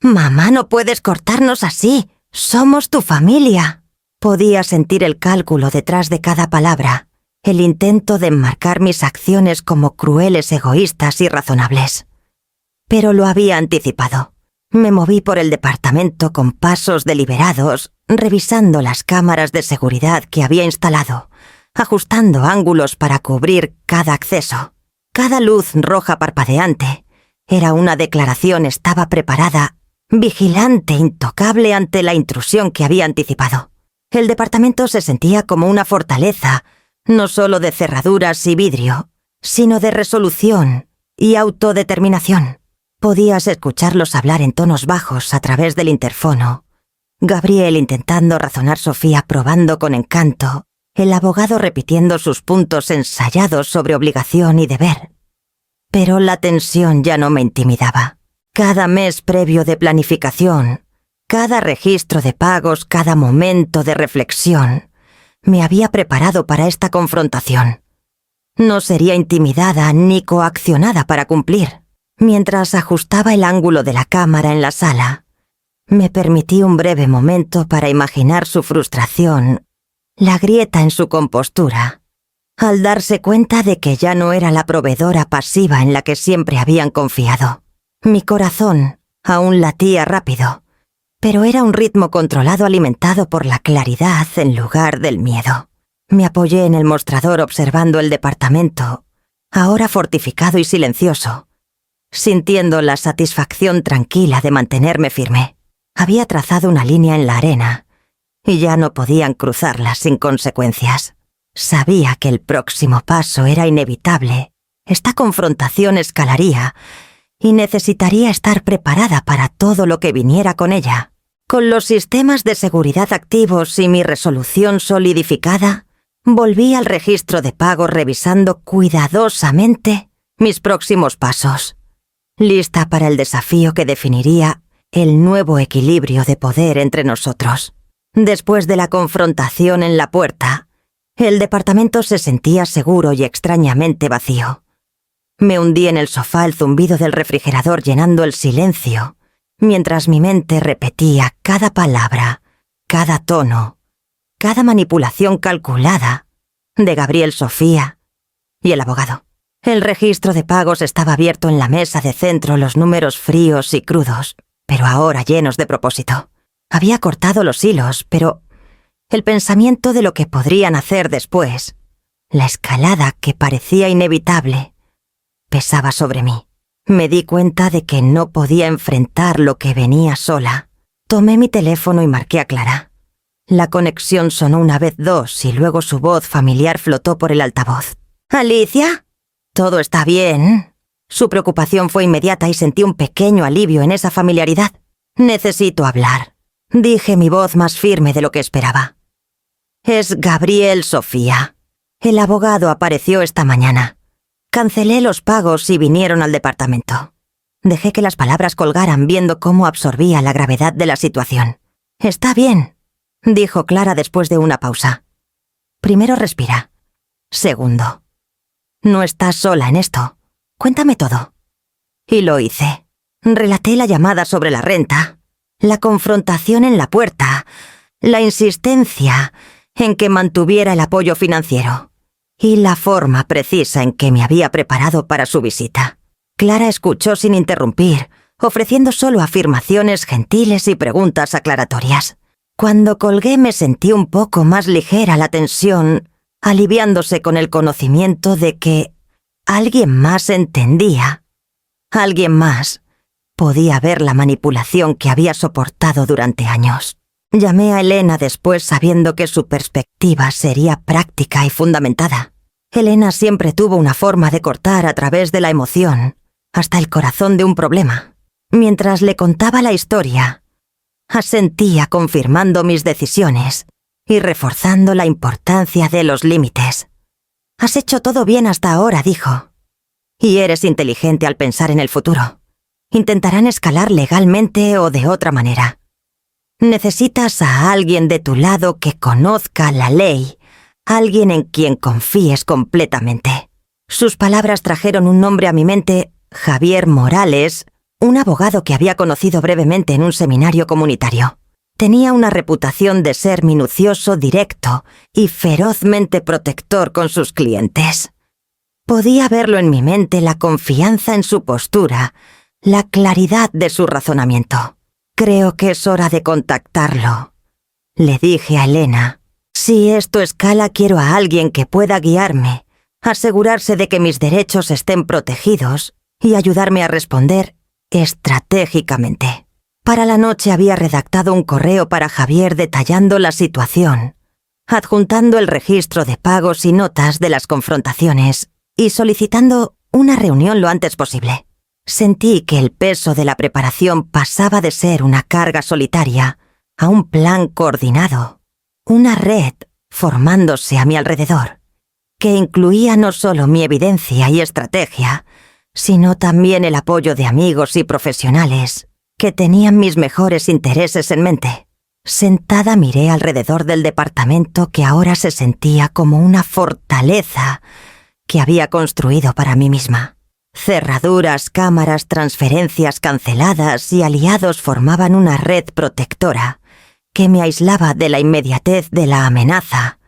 «Mamá, no puedes cortarnos así. Somos tu familia». Podía sentir el cálculo detrás de cada palabra, el intento de enmarcar mis acciones como crueles, egoístas y razonables. Pero lo había anticipado. Me moví por el departamento con pasos deliberados, revisando las cámaras de seguridad que había instalado, ajustando ángulos para cubrir cada acceso. Cada luz roja parpadeante era una declaración. Estaba preparada, vigilante, intocable ante la intrusión que había anticipado. El departamento se sentía como una fortaleza, no solo de cerraduras y vidrio, sino de resolución y autodeterminación. Podías escucharlos hablar en tonos bajos a través del interfono. Gabriel intentando razonar, Sofía probando con encanto, el abogado repitiendo sus puntos ensayados sobre obligación y deber. Pero la tensión ya no me intimidaba. Cada mes previo de planificación, cada registro de pagos, cada momento de reflexión, me había preparado para esta confrontación. No sería intimidada ni coaccionada para cumplir. Mientras ajustaba el ángulo de la cámara en la sala, me permití un breve momento para imaginar su frustración, la grieta en su compostura, al darse cuenta de que ya no era la proveedora pasiva en la que siempre habían confiado. Mi corazón aún latía rápido, pero era un ritmo controlado alimentado por la claridad en lugar del miedo. Me apoyé en el mostrador observando el departamento, ahora fortificado y silencioso, sintiendo la satisfacción tranquila de mantenerme firme. Había trazado una línea en la arena, y ya no podían cruzarla sin consecuencias. Sabía que el próximo paso era inevitable. Esta confrontación escalaría, y necesitaría estar preparada para todo lo que viniera con ella. Con los sistemas de seguridad activos y mi resolución solidificada, volví al registro de pagos revisando cuidadosamente mis próximos pasos, lista para el desafío que definiría el nuevo equilibrio de poder entre nosotros. Después de la confrontación en la puerta, el departamento se sentía seguro y extrañamente vacío. Me hundí en el sofá, el zumbido del refrigerador llenando el silencio, mientras mi mente repetía cada palabra, cada tono, cada manipulación calculada de Gabriel, Sofía y el abogado. El registro de pagos estaba abierto en la mesa de centro, los números fríos y crudos, pero ahora llenos de propósito. Había cortado los hilos, pero el pensamiento de lo que podrían hacer después, la escalada que parecía inevitable, pesaba sobre mí. Me di cuenta de que no podía enfrentar lo que venía sola. Tomé mi teléfono y marqué a Clara. La conexión sonó una vez, dos, y luego su voz familiar flotó por el altavoz. «¿Alicia? ¿Todo está bien?» Su preocupación fue inmediata y sentí un pequeño alivio en esa familiaridad. «Necesito hablar», dije, mi voz más firme de lo que esperaba. «Es Gabriel, Sofía. El abogado apareció esta mañana. Cancelé los pagos y vinieron al departamento». Dejé que las palabras colgaran viendo cómo absorbía la gravedad de la situación. «Está bien», dijo Clara después de una pausa. «Primero respira. Segundo. No estás sola en esto. Cuéntame todo». Y lo hice. Relaté la llamada sobre la renta, la confrontación en la puerta, la insistencia en que mantuviera el apoyo financiero y la forma precisa en que me había preparado para su visita. Clara escuchó sin interrumpir, ofreciendo solo afirmaciones gentiles y preguntas aclaratorias. Cuando colgué me sentí un poco más ligera, la tensión aliviándose con el conocimiento de que alguien más entendía. Alguien más podía ver la manipulación que había soportado durante años. Llamé a Elena después sabiendo que su perspectiva sería práctica y fundamentada. Elena siempre tuvo una forma de cortar a través de la emoción hasta el corazón de un problema. Mientras le contaba la historia, asentía confirmando mis decisiones y reforzando la importancia de los límites. «Has hecho todo bien hasta ahora», dijo. «Y eres inteligente al pensar en el futuro. Intentarán escalar legalmente o de otra manera. Necesitas a alguien de tu lado que conozca la ley, alguien en quien confíes completamente». Sus palabras trajeron un nombre a mi mente: Javier Morales, un abogado que había conocido brevemente en un seminario comunitario. Tenía una reputación de ser minucioso, directo y ferozmente protector con sus clientes. Podía verlo en mi mente, la confianza en su postura, la claridad de su razonamiento. «Creo que es hora de contactarlo», le dije a Elena. «Si esto escala, quiero a alguien que pueda guiarme, asegurarse de que mis derechos estén protegidos y ayudarme a responder estratégicamente». Para la noche había redactado un correo para Javier detallando la situación, adjuntando el registro de pagos y notas de las confrontaciones y solicitando una reunión lo antes posible. Sentí que el peso de la preparación pasaba de ser una carga solitaria a un plan coordinado, una red formándose a mi alrededor, que incluía no solo mi evidencia y estrategia, sino también el apoyo de amigos y profesionales que tenían mis mejores intereses en mente. Sentada miré alrededor del departamento que ahora se sentía como una fortaleza que había construido para mí misma. Cerraduras, cámaras, transferencias canceladas y aliados formaban una red protectora que me aislaba de la inmediatez de la amenaza,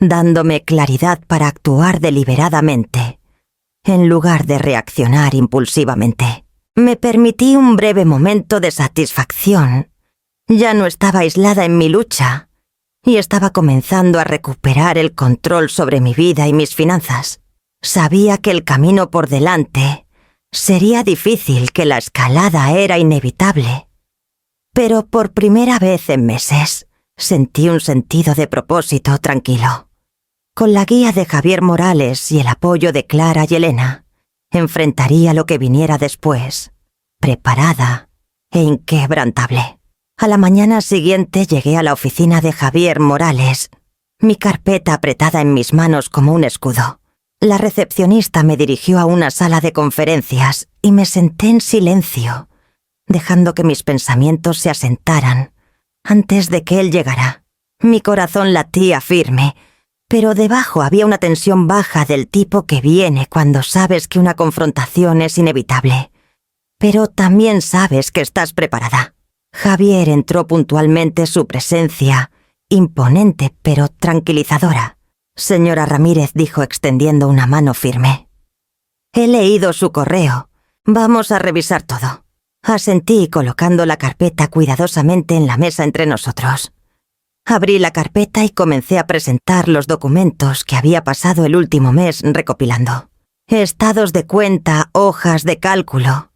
dándome claridad para actuar deliberadamente, en lugar de reaccionar impulsivamente. Me permití un breve momento de satisfacción. Ya no estaba aislada en mi lucha y estaba comenzando a recuperar el control sobre mi vida y mis finanzas. Sabía que el camino por delante sería difícil, que la escalada era inevitable. Pero por primera vez en meses sentí un sentido de propósito tranquilo. Con la guía de Javier Morales y el apoyo de Clara y Elena, enfrentaría lo que viniera después, preparada e inquebrantable. A la mañana siguiente llegué a la oficina de Javier Morales, mi carpeta apretada en mis manos como un escudo. La recepcionista me dirigió a una sala de conferencias y me senté en silencio, dejando que mis pensamientos se asentaran antes de que él llegara. Mi corazón latía firme, pero debajo había una tensión baja del tipo que viene cuando sabes que una confrontación es inevitable, pero también sabes que estás preparada. Javier entró puntualmente, su presencia imponente pero tranquilizadora. «Señora Ramírez», dijo extendiendo una mano firme. «He leído su correo. Vamos a revisar todo». Asentí colocando la carpeta cuidadosamente en la mesa entre nosotros. Abrí la carpeta y comencé a presentar los documentos que había pasado el último mes recopilando. Estados de cuenta, hojas de cálculo,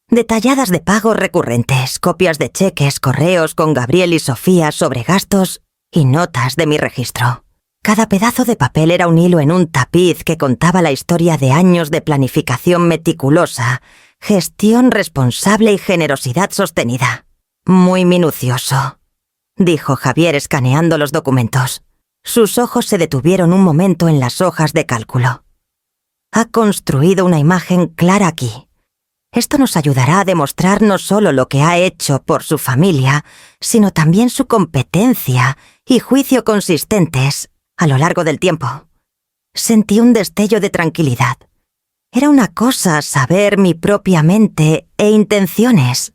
detalladas de pagos recurrentes, copias de cheques, correos con Gabriel y Sofía sobre gastos y notas de mi registro. Cada pedazo de papel era un hilo en un tapiz que contaba la historia de años de planificación meticulosa, gestión responsable y generosidad sostenida. «Muy minucioso», dijo Javier escaneando los documentos. Sus ojos se detuvieron un momento en las hojas de cálculo. «Ha construido una imagen clara aquí. Esto nos ayudará a demostrar no solo lo que ha hecho por su familia, sino también su competencia y juicio consistentes a lo largo del tiempo». Sentí un destello de tranquilidad. Era una cosa saber mi propia mente e intenciones.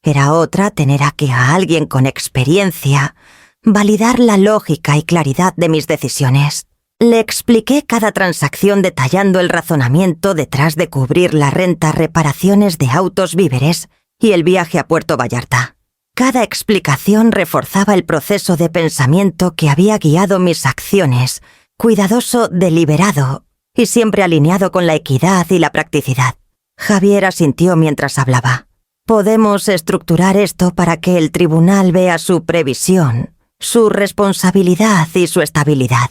Era otra tener aquí a alguien con experiencia, validar la lógica y claridad de mis decisiones. Le expliqué cada transacción detallando el razonamiento detrás de cubrir la renta, reparaciones de autos, víveres y el viaje a Puerto Vallarta. Cada explicación reforzaba el proceso de pensamiento que había guiado mis acciones, cuidadoso, deliberado y siempre alineado con la equidad y la practicidad. Javier asintió mientras hablaba. «Podemos estructurar esto para que el tribunal vea su previsión, su responsabilidad y su estabilidad.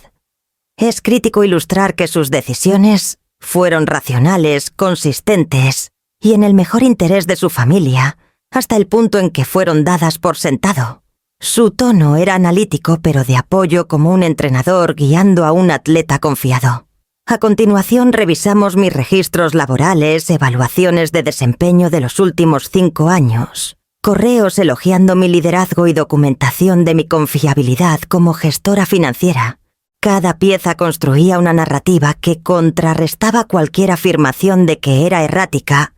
Es crítico ilustrar que sus decisiones fueron racionales, consistentes y en el mejor interés de su familia, hasta el punto en que fueron dadas por sentado». Su tono era analítico pero de apoyo, como un entrenador guiando a un atleta confiado. A continuación revisamos mis registros laborales, evaluaciones de desempeño de los últimos 5 años, correos elogiando mi liderazgo y documentación de mi confiabilidad como gestora financiera. Cada pieza construía una narrativa que contrarrestaba cualquier afirmación de que era errática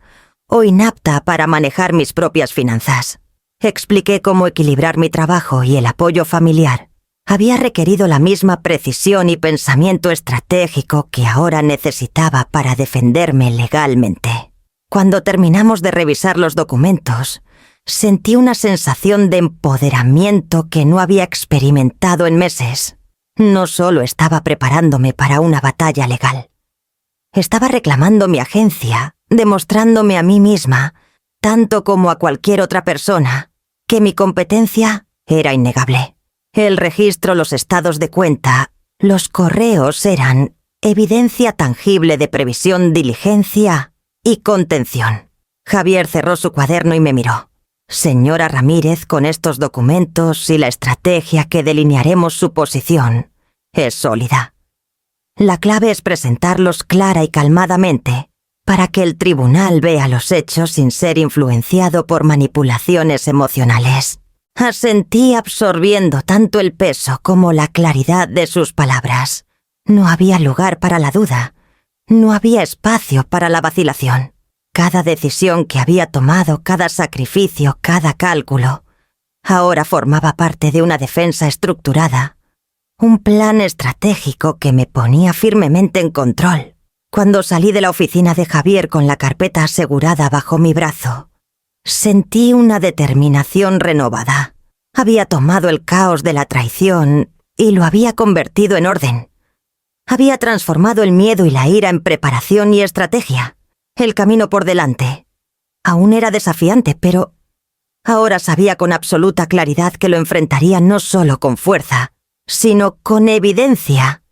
o inapta para manejar mis propias finanzas. Expliqué cómo equilibrar mi trabajo y el apoyo familiar había requerido la misma precisión y pensamiento estratégico que ahora necesitaba para defenderme legalmente. Cuando terminamos de revisar los documentos, sentí una sensación de empoderamiento que no había experimentado en meses. No solo estaba preparándome para una batalla legal. Estaba reclamando mi agencia, demostrándome a mí misma, tanto como a cualquier otra persona, que mi competencia era innegable. El registro, los estados de cuenta, los correos eran evidencia tangible de previsión, diligencia y contención. Javier cerró su cuaderno y me miró. Señora Ramírez, con estos documentos y la estrategia que delinearemos su posición es sólida. La clave es presentarlos clara y calmadamente para que el tribunal vea los hechos sin ser influenciado por manipulaciones emocionales. Asentí absorbiendo tanto el peso como la claridad de sus palabras. No había lugar para la duda. No había espacio para la vacilación. Cada decisión que había tomado, cada sacrificio, cada cálculo, ahora formaba parte de una defensa estructurada. Un plan estratégico que me ponía firmemente en control. Cuando salí de la oficina de Javier con la carpeta asegurada bajo mi brazo, sentí una determinación renovada. Había tomado el caos de la traición y lo había convertido en orden. Había transformado el miedo y la ira en preparación y estrategia. El camino por delante aún era desafiante, pero ahora sabía con absoluta claridad que lo enfrentaría no solo con fuerza, sino con evidencia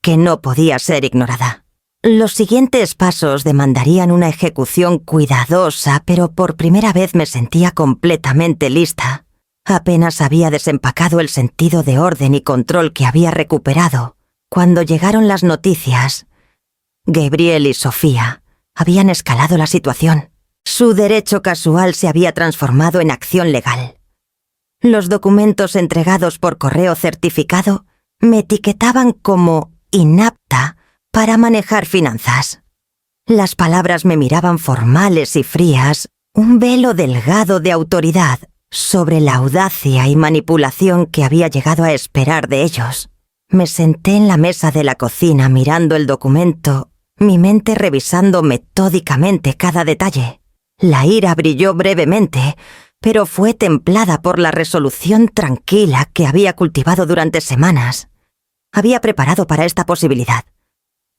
que no podía ser ignorada. Los siguientes pasos demandarían una ejecución cuidadosa, pero por primera vez me sentía completamente lista. Apenas había desempacado el sentido de orden y control que había recuperado cuando llegaron las noticias. Gabriel y Sofía habían escalado la situación. Su derecho casual se había transformado en acción legal. Los documentos entregados por correo certificado me etiquetaban como inapta para manejar finanzas. Las palabras me miraban formales y frías, un velo delgado de autoridad sobre la audacia y manipulación que había llegado a esperar de ellos. Me senté en la mesa de la cocina mirando el documento, mi mente revisando metódicamente cada detalle. La ira brilló brevemente, pero fue templada por la resolución tranquila que había cultivado durante semanas. Había preparado para esta posibilidad.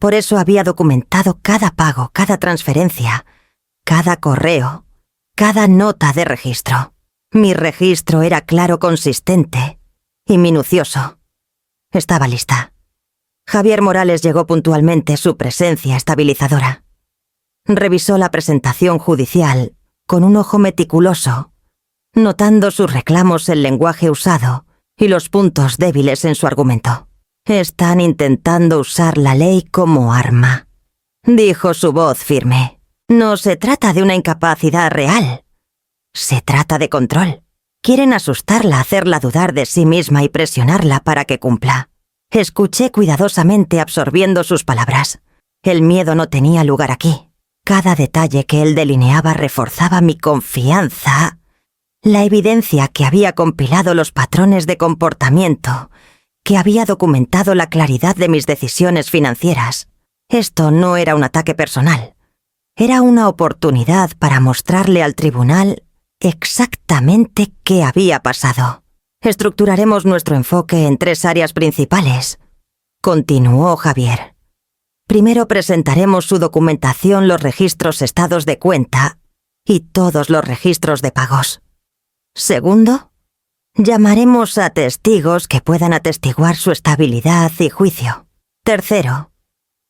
Por eso había documentado cada pago, cada transferencia, cada correo, cada nota de registro. Mi registro era claro, consistente y minucioso. Estaba lista. Javier Morales llegó puntualmente, su presencia estabilizadora. Revisó la presentación judicial con un ojo meticuloso, notando sus reclamos, el lenguaje usado y los puntos débiles en su argumento. Están intentando usar la ley como arma, dijo su voz firme. No se trata de una incapacidad real. Se trata de control. Quieren asustarla, hacerla dudar de sí misma y presionarla para que cumpla. Escuché cuidadosamente absorbiendo sus palabras. El miedo no tenía lugar aquí. Cada detalle que él delineaba reforzaba mi confianza. La evidencia que había compilado los patrones de comportamiento, que había documentado la claridad de mis decisiones financieras. Esto no era un ataque personal. Era una oportunidad para mostrarle al tribunal exactamente qué había pasado. Estructuraremos nuestro enfoque en 3 áreas principales, continuó Javier. Primero presentaremos su documentación, los registros, estados de cuenta y todos los registros de pagos. Segundo, llamaremos a testigos que puedan atestiguar su estabilidad y juicio. Tercero,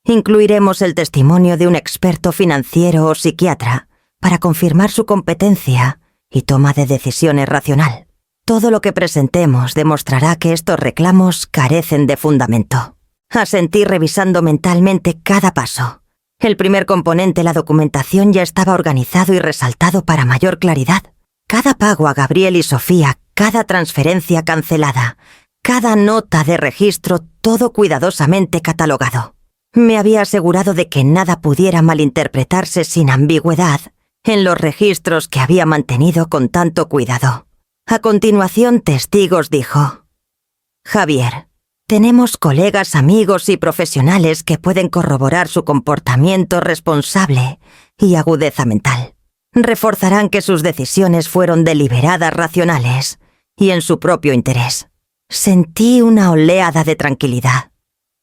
incluiremos el testimonio de un experto financiero o psiquiatra para confirmar su competencia y toma de decisiones racional. Todo lo que presentemos demostrará que estos reclamos carecen de fundamento. Asentí revisando mentalmente cada paso. El primer componente, la documentación, ya estaba organizado y resaltado para mayor claridad. Cada pago a Gabriel y Sofía, cada transferencia cancelada, cada nota de registro, todo cuidadosamente catalogado. Me había asegurado de que nada pudiera malinterpretarse sin ambigüedad en los registros que había mantenido con tanto cuidado. A continuación, Testigos dijo: Javier, Tenemos colegas, amigos y profesionales que pueden corroborar su comportamiento responsable y agudeza mental. Reforzarán que sus decisiones fueron deliberadas, racionales y en su propio interés. Sentí una oleada de tranquilidad.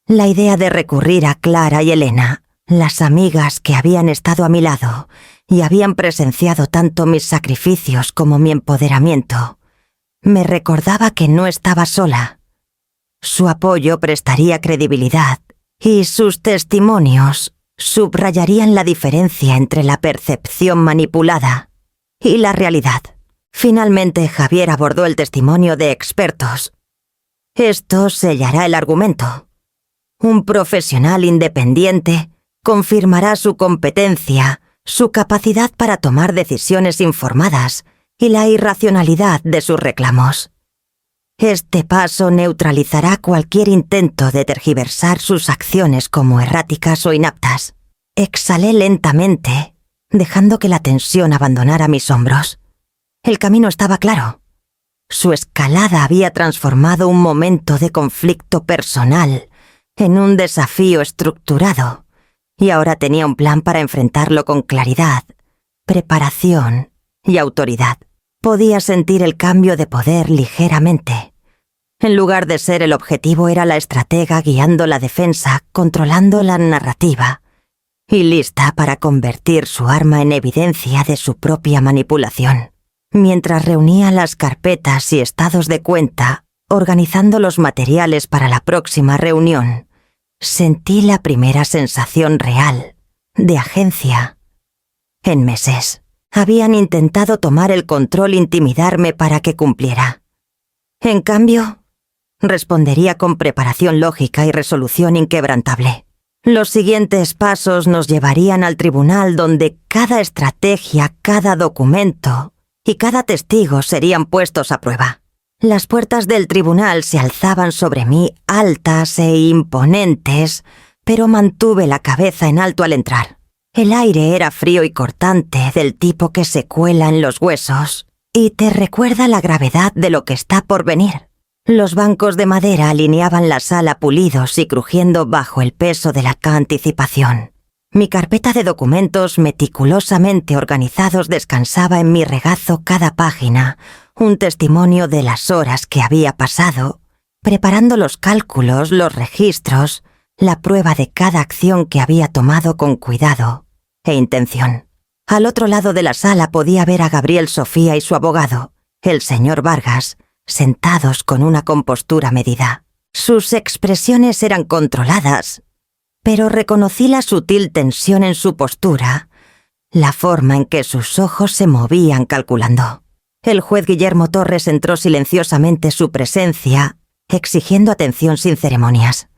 La idea de recurrir a Clara y Elena, las amigas que habían estado a mi lado y habían presenciado tanto mis sacrificios como mi empoderamiento, me recordaba que no estaba sola. Su apoyo prestaría credibilidad y sus testimonios subrayarían la diferencia entre la percepción manipulada y la realidad. Finalmente, Javier abordó el testimonio de expertos. Esto sellará el argumento. Un profesional independiente confirmará su competencia, su capacidad para tomar decisiones informadas y la irracionalidad de sus reclamos. Este paso neutralizará cualquier intento de tergiversar sus acciones como erráticas o inaptas. Exhalé lentamente, dejando que la tensión abandonara mis hombros. El camino estaba claro. Su escalada había transformado un momento de conflicto personal en un desafío estructurado, y ahora tenía un plan para enfrentarlo con claridad, preparación y autoridad. Podía sentir el cambio de poder ligeramente. En lugar de ser el objetivo, era la estratega guiando la defensa, controlando la narrativa y lista para convertir su arma en evidencia de su propia manipulación. Mientras reunía las carpetas y estados de cuenta, organizando los materiales para la próxima reunión, sentí la primera sensación real de agencia en meses. Habían intentado tomar el control, intimidarme para que cumpliera. En cambio, respondería con preparación lógica y resolución inquebrantable. Los siguientes pasos nos llevarían al tribunal, donde cada estrategia, cada documento y cada testigo serían puestos a prueba. Las puertas del tribunal se alzaban sobre mí, altas e imponentes, pero mantuve la cabeza en alto al entrar. El aire era frío y cortante, del tipo que se cuela en los huesos y te recuerda la gravedad de lo que está por venir. Los bancos de madera alineaban la sala, pulidos y crujiendo bajo el peso de la anticipación. Mi carpeta de documentos meticulosamente organizados descansaba en mi regazo, cada página, un testimonio de las horas que había pasado, preparando los cálculos, los registros, la prueba de cada acción que había tomado con cuidado e intención. Al otro lado de la sala podía ver a Gabriel, Sofía y su abogado, el señor Vargas, sentados con una compostura medida. Sus expresiones eran controladas, pero reconocí la sutil tensión en su postura, la forma en que sus ojos se movían calculando. El juez Guillermo Torres entró silenciosamente, su presencia exigiendo atención sin ceremonias.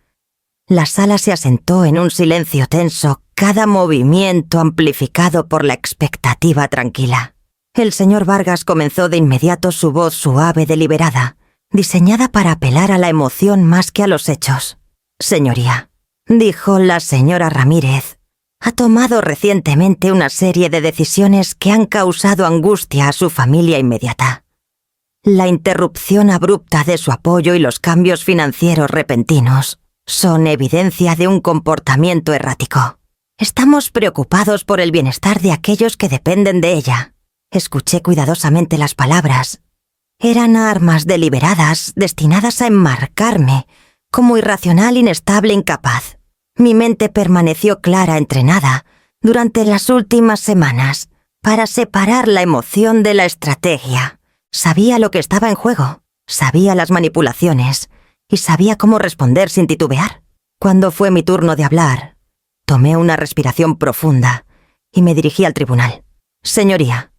La sala se asentó en un silencio tenso, cada movimiento amplificado por la expectativa tranquila. El señor Vargas comenzó de inmediato, su voz suave, deliberada, diseñada para apelar a la emoción más que a los hechos. «Señoría», dijo la señora Ramírez, «ha tomado recientemente una serie de decisiones que han causado angustia a su familia inmediata. La interrupción abrupta de su apoyo y los cambios financieros repentinos son evidencia de un comportamiento errático. Estamos preocupados por el bienestar de aquellos que dependen de ella». Escuché cuidadosamente las palabras. Eran armas deliberadas, destinadas a enmarcarme como irracional, inestable, incapaz. Mi mente permaneció clara, entrenada, durante las últimas semanas, para separar la emoción de la estrategia. Sabía lo que estaba en juego, sabía las manipulaciones y sabía cómo responder sin titubear. Cuando fue mi turno de hablar, tomé una respiración profunda y me dirigí al tribunal. «Señoría»,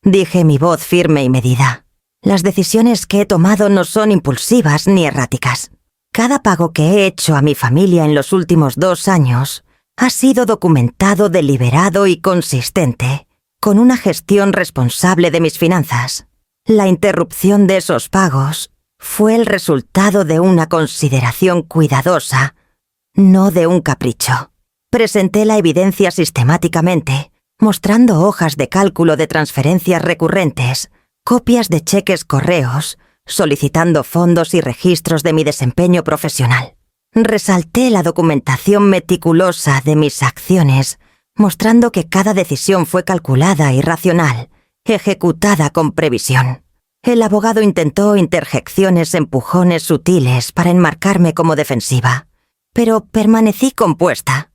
dije, mi voz firme y medida, «las decisiones que he tomado no son impulsivas ni erráticas. Cada pago que he hecho a mi familia en los últimos 2 años ha sido documentado, deliberado y consistente, con una gestión responsable de mis finanzas. La interrupción de esos pagos fue el resultado de una consideración cuidadosa, no de un capricho. Presenté la evidencia sistemáticamente, mostrando hojas de cálculo de transferencias recurrentes, copias de cheques, correos, solicitando fondos y registros de mi desempeño profesional. Resalté la documentación meticulosa de mis acciones, mostrando que cada decisión fue calculada y racional, ejecutada con previsión. El abogado intentó interjecciones, empujones sutiles para enmarcarme como defensiva, pero permanecí compuesta,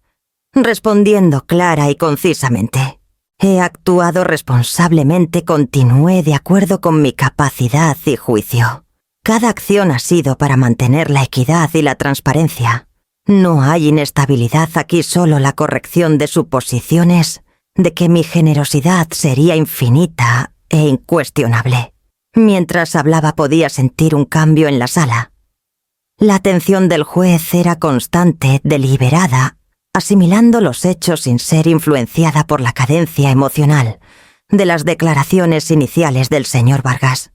respondiendo clara y concisamente. He actuado responsablemente, continué de acuerdo con mi capacidad y juicio. Cada acción ha sido para mantener la equidad y la transparencia. No hay inestabilidad aquí, solo la corrección de suposiciones de que mi generosidad sería infinita e incuestionable. Mientras hablaba podía sentir un cambio en la sala. La atención del juez era constante, deliberada, asimilando los hechos sin ser influenciada por la cadencia emocional de las declaraciones iniciales del señor Vargas.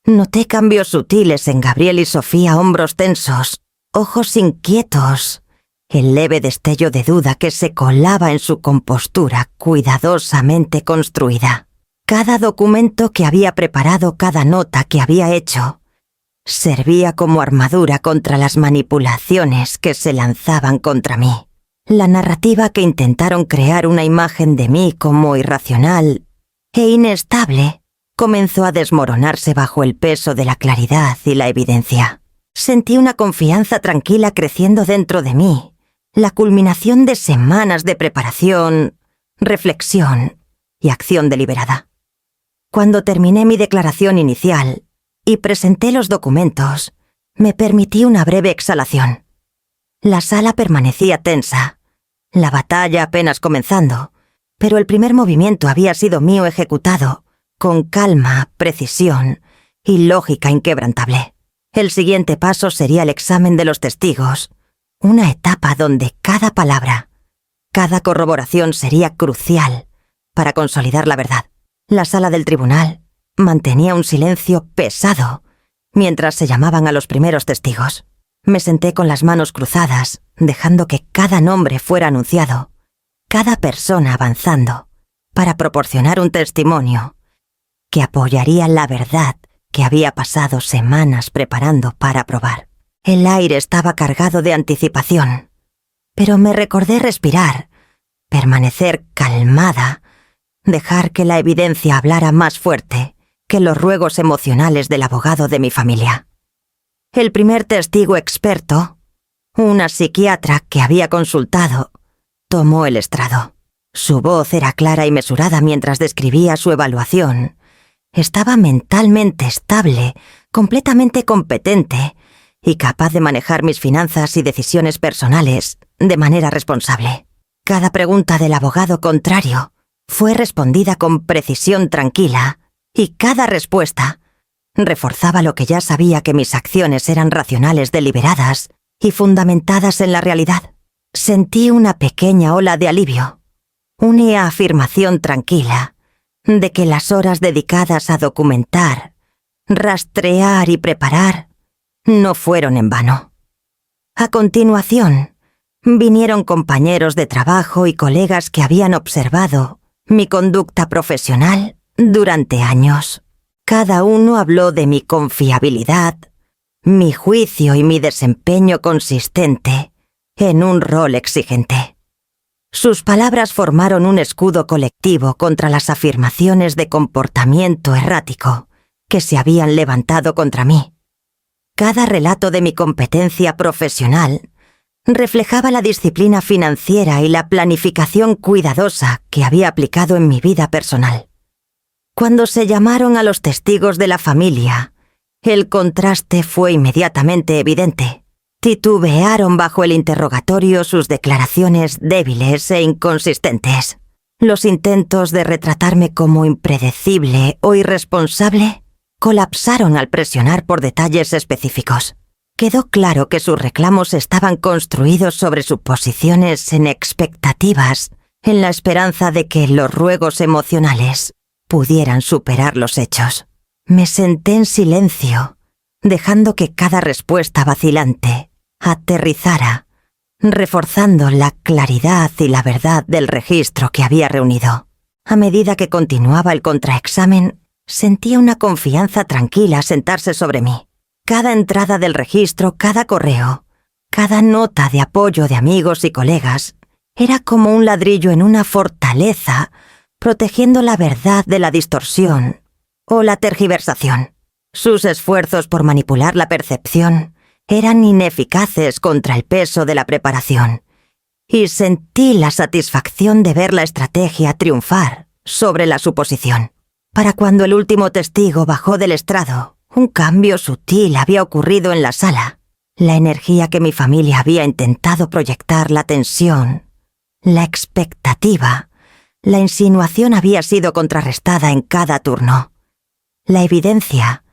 Noté cambios sutiles en Gabriel y Sofía, hombros tensos, ojos inquietos, el leve destello de duda que se colaba en su compostura cuidadosamente construida. Cada documento que había preparado, cada nota que había hecho, servía como armadura contra las manipulaciones que se lanzaban contra mí. La narrativa que intentaron crear una imagen de mí como irracional e inestable comenzó a desmoronarse bajo el peso de la claridad y la evidencia. Sentí una confianza tranquila creciendo dentro de mí, la culminación de semanas de preparación, reflexión y acción deliberada. Cuando terminé mi declaración inicial y presenté los documentos, me permití una breve exhalación. La sala permanecía tensa, la batalla apenas comenzando, pero el primer movimiento había sido mío, ejecutado con calma, precisión y lógica inquebrantable. El siguiente paso sería el examen de los testigos, una etapa donde cada palabra, cada corroboración sería crucial para consolidar la verdad. La sala del tribunal mantenía un silencio pesado mientras se llamaban a los primeros testigos. Me senté con las manos cruzadas, dejando que cada nombre fuera anunciado, cada persona avanzando, para proporcionar un testimonio que apoyaría la verdad que había pasado semanas preparando para probar. El aire estaba cargado de anticipación, pero me recordé respirar, permanecer calmada, dejar que la evidencia hablara más fuerte que los ruegos emocionales del abogado de mi familia. El primer testigo experto, una psiquiatra que había consultado, tomó el estrado. Su voz era clara y mesurada mientras describía su evaluación. Estaba mentalmente estable, completamente competente y capaz de manejar mis finanzas y decisiones personales de manera responsable. Cada pregunta del abogado contrario fue respondida con precisión tranquila y cada respuesta reforzaba lo que ya sabía, que mis acciones eran racionales, deliberadas y fundamentadas en la realidad. Sentí una pequeña ola de alivio, una afirmación tranquila de que las horas dedicadas a documentar, rastrear y preparar no fueron en vano. A continuación, vinieron compañeros de trabajo y colegas que habían observado mi conducta profesional durante años. Cada uno habló de mi confiabilidad, mi juicio y mi desempeño consistente en un rol exigente. Sus palabras formaron un escudo colectivo contra las afirmaciones de comportamiento errático que se habían levantado contra mí. Cada relato de mi competencia profesional reflejaba la disciplina financiera y la planificación cuidadosa que había aplicado en mi vida personal. Cuando se llamaron a los testigos de la familia, el contraste fue inmediatamente evidente. Titubearon bajo el interrogatorio sus declaraciones débiles e inconsistentes. Los intentos de retratarme como impredecible o irresponsable colapsaron al presionar por detalles específicos. Quedó claro que sus reclamos estaban construidos sobre suposiciones en expectativas, en la esperanza de que los ruegos emocionales pudieran superar los hechos. Me senté en silencio, dejando que cada respuesta vacilante aterrizara, reforzando la claridad y la verdad del registro que había reunido. A medida que continuaba el contraexamen, Sentía una confianza tranquila sentarse sobre mí. Cada entrada del registro, cada correo, cada nota de apoyo de amigos y colegas, era como un ladrillo en una fortaleza, protegiendo la verdad de la distorsión o la tergiversación. Sus esfuerzos por manipular la percepción eran ineficaces contra el peso de la preparación, y sentí la satisfacción de ver la estrategia triunfar sobre la suposición. Para cuando el último testigo bajó del estrado, un cambio sutil había ocurrido en la sala. La energía que mi familia había intentado proyectar, la tensión, la expectativa, la insinuación había sido contrarrestada en cada turno. La evidencia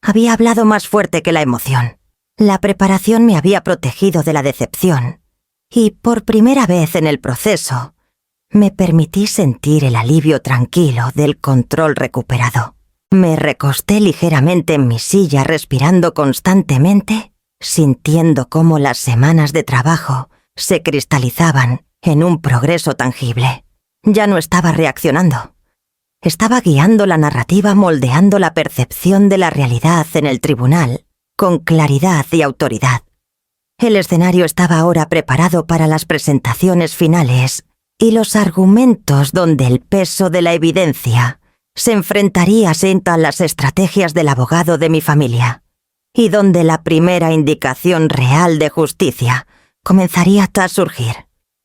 había hablado más fuerte que la emoción. La preparación me había protegido de la decepción, y por primera vez en el proceso, me permití sentir el alivio tranquilo del control recuperado. Me recosté ligeramente en mi silla respirando constantemente, sintiendo cómo las semanas de trabajo se cristalizaban en un progreso tangible. Ya no estaba reaccionando. Estaba guiando la narrativa, moldeando la percepción de la realidad en el tribunal, con claridad y autoridad. El escenario estaba ahora preparado para las presentaciones finales y los argumentos donde el peso de la evidencia se enfrentaría a las estrategias del abogado de mi familia, y donde la primera indicación real de justicia comenzaría a surgir.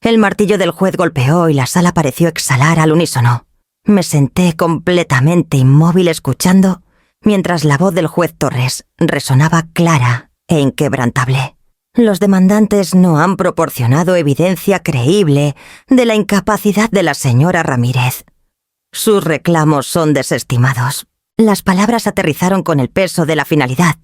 El martillo del juez golpeó y la sala pareció exhalar al unísono. Me senté completamente inmóvil escuchando, mientras la voz del juez Torres resonaba clara e inquebrantable. Los demandantes no han proporcionado evidencia creíble de la incapacidad de la señora Ramírez. Sus reclamos son desestimados. Las palabras aterrizaron con el peso de la finalidad,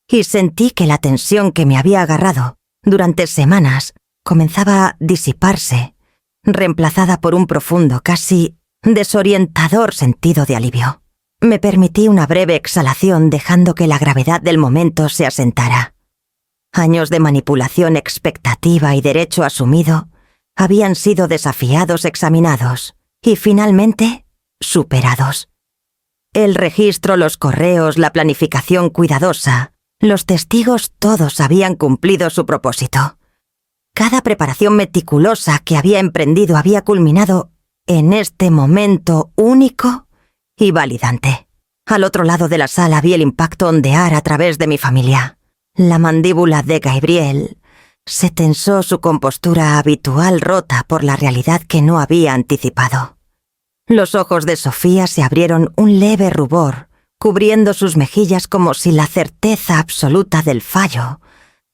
y sentí que la tensión que me había agarrado durante semanas comenzaba a disiparse, reemplazada por un profundo, casi desorientador sentido de alivio. Me permití una breve exhalación dejando que la gravedad del momento se asentara. Años de manipulación expectativa y derecho asumido habían sido desafiados, examinados y finalmente superados. El registro, los correos, la planificación cuidadosa, los testigos, todos habían cumplido su propósito. Cada preparación meticulosa que había emprendido había culminado en este momento único y validante. Al otro lado de la sala vi el impacto ondear a través de mi familia. La mandíbula de Gabriel se tensó, su compostura habitual rota por la realidad que no había anticipado. Los ojos de Sofía se abrieron un leve rubor, cubriendo sus mejillas como si la certeza absoluta del fallo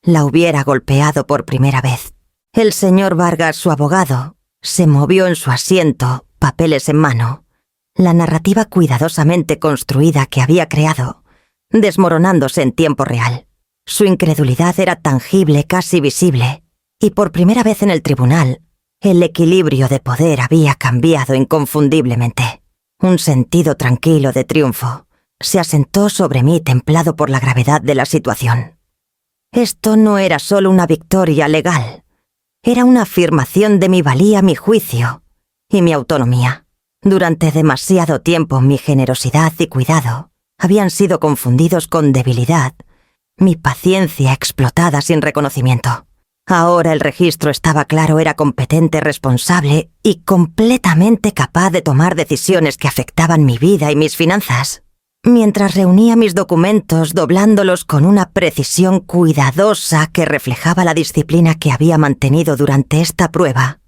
la hubiera golpeado por primera vez. El señor Vargas, su abogado, se movió en su asiento, papeles en mano, la narrativa cuidadosamente construida que había creado, desmoronándose en tiempo real. Su incredulidad era tangible, casi visible, y por primera vez en el tribunal, el equilibrio de poder había cambiado inconfundiblemente. Un sentido tranquilo de triunfo se asentó sobre mí, templado por la gravedad de la situación. Esto no era solo una victoria legal, era una afirmación de mi valía, mi juicio y mi autonomía. Durante demasiado tiempo mi generosidad y cuidado habían sido confundidos con debilidad, mi paciencia explotada sin reconocimiento. Ahora el registro estaba claro, era competente, responsable y completamente capaz de tomar decisiones que afectaban mi vida y mis finanzas. Mientras reunía mis documentos, doblándolos con una precisión cuidadosa que reflejaba la disciplina que había mantenido durante esta prueba,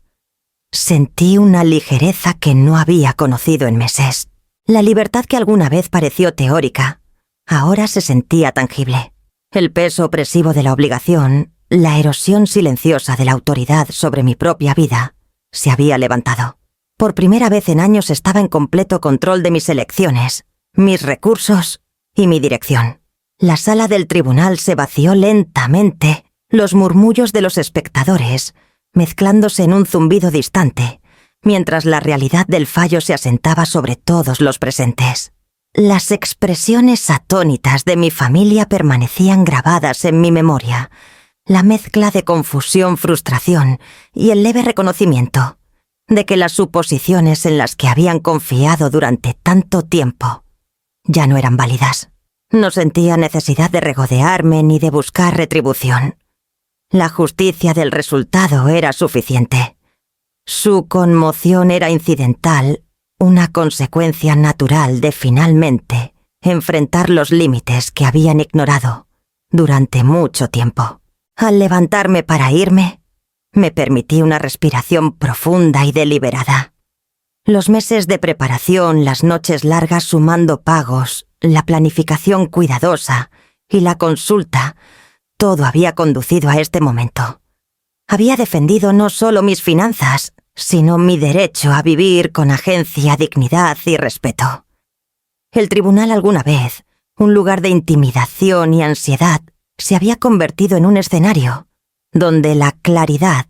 sentí una ligereza que no había conocido en meses. La libertad que alguna vez pareció teórica, ahora se sentía tangible. El peso opresivo de la obligación, la erosión silenciosa de la autoridad sobre mi propia vida, se había levantado. Por primera vez en años estaba en completo control de mis elecciones, mis recursos y mi dirección. La sala del tribunal se vació lentamente, los murmullos de los espectadores mezclándose en un zumbido distante, mientras la realidad del fallo se asentaba sobre todos los presentes. Las expresiones atónitas de mi familia permanecían grabadas en mi memoria, la mezcla de confusión, frustración y el leve reconocimiento de que las suposiciones en las que habían confiado durante tanto tiempo ya no eran válidas. No sentía necesidad de regodearme ni de buscar retribución. La justicia del resultado era suficiente. Su conmoción era incidental, una consecuencia natural de finalmente enfrentar los límites que habían ignorado durante mucho tiempo. Al levantarme para irme, me permití una respiración profunda y deliberada. Los meses de preparación, las noches largas sumando pagos, la planificación cuidadosa y la consulta, todo había conducido a este momento. Había defendido no solo mis finanzas, sino mi derecho a vivir con agencia, dignidad y respeto. El tribunal alguna vez, un lugar de intimidación y ansiedad, se había convertido en un escenario donde la claridad,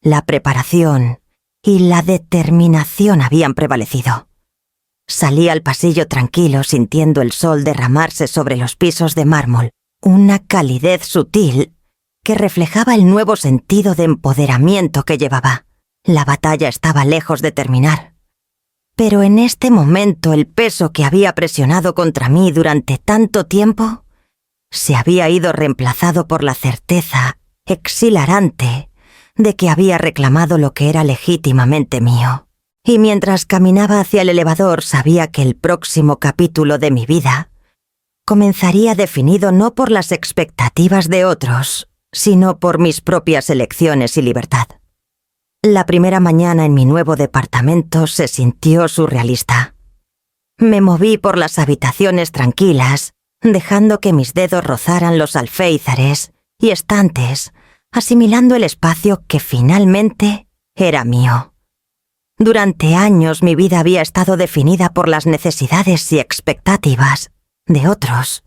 la preparación y la determinación habían prevalecido. Salí al pasillo tranquilo sintiendo el sol derramarse sobre los pisos de mármol, una calidez sutil que reflejaba el nuevo sentido de empoderamiento que llevaba. La batalla estaba lejos de terminar. Pero en este momento el peso que había presionado contra mí durante tanto tiempo se había ido reemplazado por la certeza exhilarante de que había reclamado lo que era legítimamente mío. Y mientras caminaba hacia el elevador sabía que el próximo capítulo de mi vida comenzaría definido no por las expectativas de otros, sino por mis propias elecciones y libertad. La primera mañana en mi nuevo departamento se sintió surrealista. Me moví por las habitaciones tranquilas, dejando que mis dedos rozaran los alféizares y estantes, asimilando el espacio que finalmente era mío. Durante años mi vida había estado definida por las necesidades y expectativas de otros,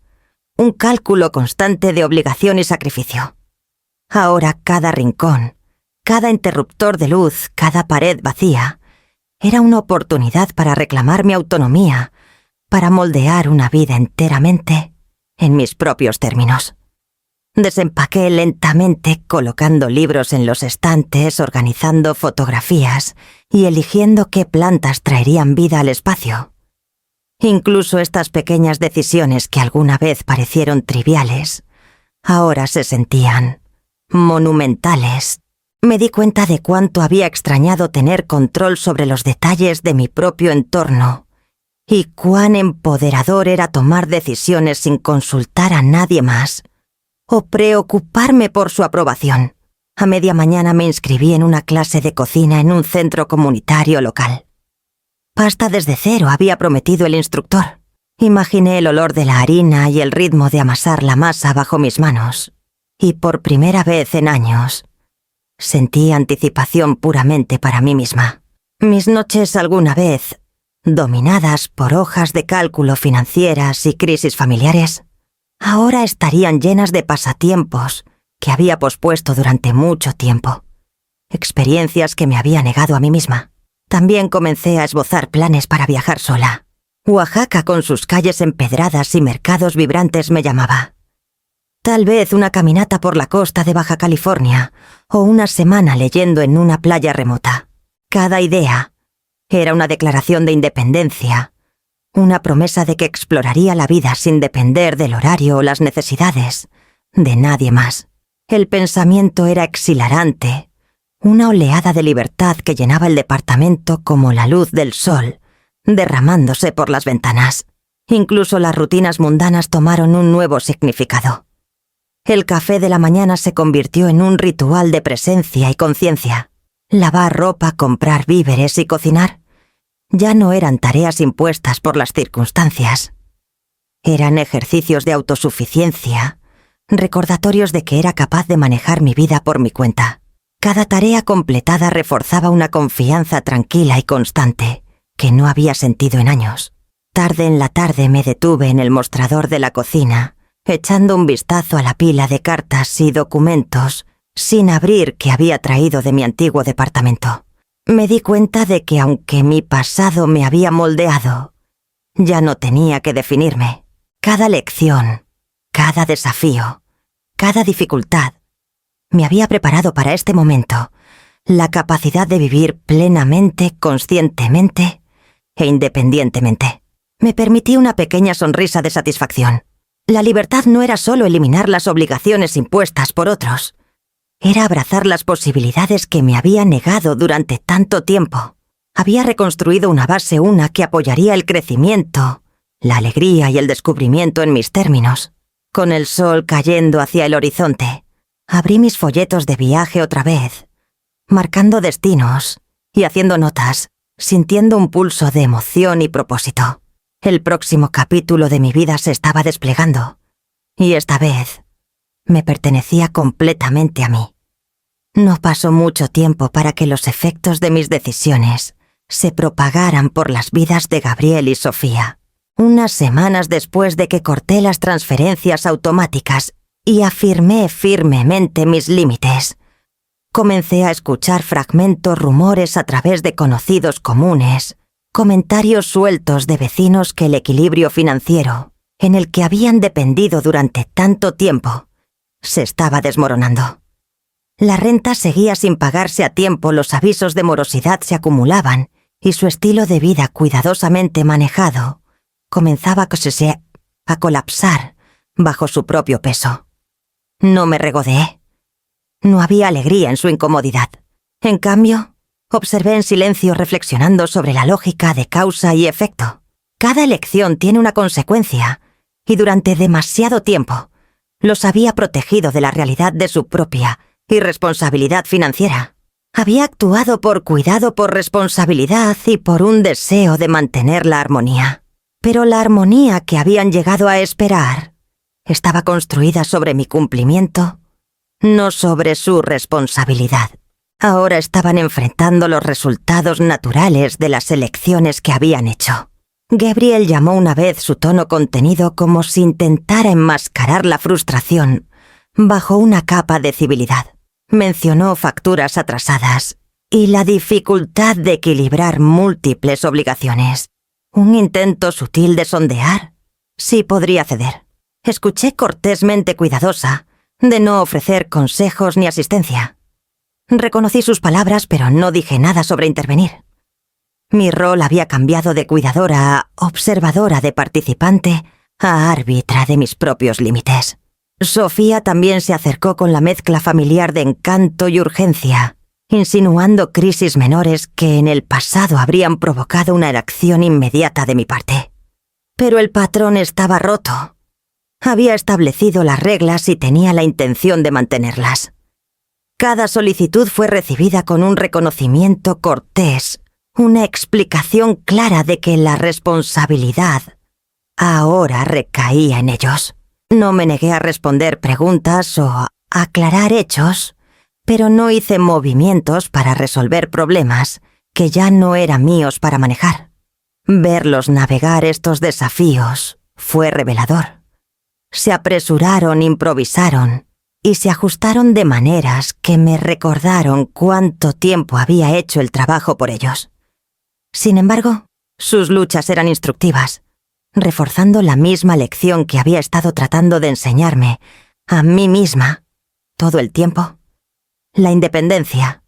un cálculo constante de obligación y sacrificio. Ahora cada rincón, cada interruptor de luz, cada pared vacía, era una oportunidad para reclamar mi autonomía, para moldear una vida enteramente en mis propios términos. Desempaqué lentamente, colocando libros en los estantes, organizando fotografías y eligiendo qué plantas traerían vida al espacio. Incluso estas pequeñas decisiones que alguna vez parecieron triviales, ahora se sentían monumentales. Me di cuenta de cuánto había extrañado tener control sobre los detalles de mi propio entorno y cuán empoderador era tomar decisiones sin consultar a nadie más o preocuparme por su aprobación. A media mañana me inscribí en una clase de cocina en un centro comunitario local. Pasta desde cero había prometido el instructor. Imaginé el olor de la harina y el ritmo de amasar la masa bajo mis manos. Y por primera vez en años, sentí anticipación puramente para mí misma. Mis noches alguna vez, dominadas por hojas de cálculo financieras y crisis familiares, ahora estarían llenas de pasatiempos que había pospuesto durante mucho tiempo. Experiencias que me había negado a mí misma. También comencé a esbozar planes para viajar sola. Oaxaca, con sus calles empedradas y mercados vibrantes, me llamaba. Tal vez una caminata por la costa de Baja California o una semana leyendo en una playa remota. Cada idea era una declaración de independencia, una promesa de que exploraría la vida sin depender del horario o las necesidades de nadie más. El pensamiento era exhilarante, una oleada de libertad que llenaba el departamento como la luz del sol, derramándose por las ventanas. Incluso las rutinas mundanas tomaron un nuevo significado. El café de la mañana se convirtió en un ritual de presencia y conciencia. Lavar ropa, comprar víveres y cocinar ya no eran tareas impuestas por las circunstancias. Eran ejercicios de autosuficiencia, recordatorios de que era capaz de manejar mi vida por mi cuenta. Cada tarea completada reforzaba una confianza tranquila y constante que no había sentido en años. Tarde en la tarde me detuve en el mostrador de la cocina, echando un vistazo a la pila de cartas y documentos sin abrir que había traído de mi antiguo departamento. Me di cuenta de que aunque mi pasado me había moldeado, ya no tenía que definirme. Cada lección, cada desafío, cada dificultad me había preparado para este momento, la capacidad de vivir plenamente, conscientemente e independientemente. Me permití una pequeña sonrisa de satisfacción. La libertad no era solo eliminar las obligaciones impuestas por otros. Era abrazar las posibilidades que me había negado durante tanto tiempo. Había reconstruido una base que apoyaría el crecimiento, la alegría y el descubrimiento en mis términos. Con el sol cayendo hacia el horizonte, abrí mis folletos de viaje otra vez, marcando destinos y haciendo notas, sintiendo un pulso de emoción y propósito. El próximo capítulo de mi vida se estaba desplegando, y esta vez me pertenecía completamente a mí. No pasó mucho tiempo para que los efectos de mis decisiones se propagaran por las vidas de Gabriel y Sofía. Unas semanas después de que corté las transferencias automáticas y afirmé firmemente mis límites, comencé a escuchar fragmentos rumores a través de conocidos comunes, comentarios sueltos de vecinos que el equilibrio financiero, en el que habían dependido durante tanto tiempo, se estaba desmoronando. La renta seguía sin pagarse a tiempo, los avisos de morosidad se acumulaban y su estilo de vida cuidadosamente manejado comenzaba a colapsar bajo su propio peso. No me regodeé. No había alegría en su incomodidad. En cambio, observé en silencio reflexionando sobre la lógica de causa y efecto. Cada elección tiene una consecuencia, y durante demasiado tiempo los había protegido de la realidad de su propia irresponsabilidad financiera. Había actuado por cuidado, por responsabilidad y por un deseo de mantener la armonía. Pero la armonía que habían llegado a esperar estaba construida sobre mi cumplimiento, no sobre su responsabilidad. Ahora estaban enfrentando los resultados naturales de las elecciones que habían hecho. Gabriel llamó una vez su tono contenido como si intentara enmascarar la frustración bajo una capa de civilidad. Mencionó facturas atrasadas y la dificultad de equilibrar múltiples obligaciones. Un intento sutil de sondear si podría ceder. Escuché cortésmente cuidadosa de no ofrecer consejos ni asistencia. Reconocí sus palabras, pero no dije nada sobre intervenir. Mi rol había cambiado de cuidadora a observadora, de participante a árbitra de mis propios límites. Sofía también se acercó con la mezcla familiar de encanto y urgencia, insinuando crisis menores que en el pasado habrían provocado una reacción inmediata de mi parte. Pero el patrón estaba roto. Había establecido las reglas y tenía la intención de mantenerlas. Cada solicitud fue recibida con un reconocimiento cortés, una explicación clara de que la responsabilidad ahora recaía en ellos. No me negué a responder preguntas o a aclarar hechos, pero no hice movimientos para resolver problemas que ya no eran míos para manejar. Verlos navegar estos desafíos fue revelador. Se apresuraron, improvisaron y se ajustaron de maneras que me recordaron cuánto tiempo había hecho el trabajo por ellos. Sin embargo, sus luchas eran instructivas, reforzando la misma lección que había estado tratando de enseñarme a mí misma todo el tiempo. La independencia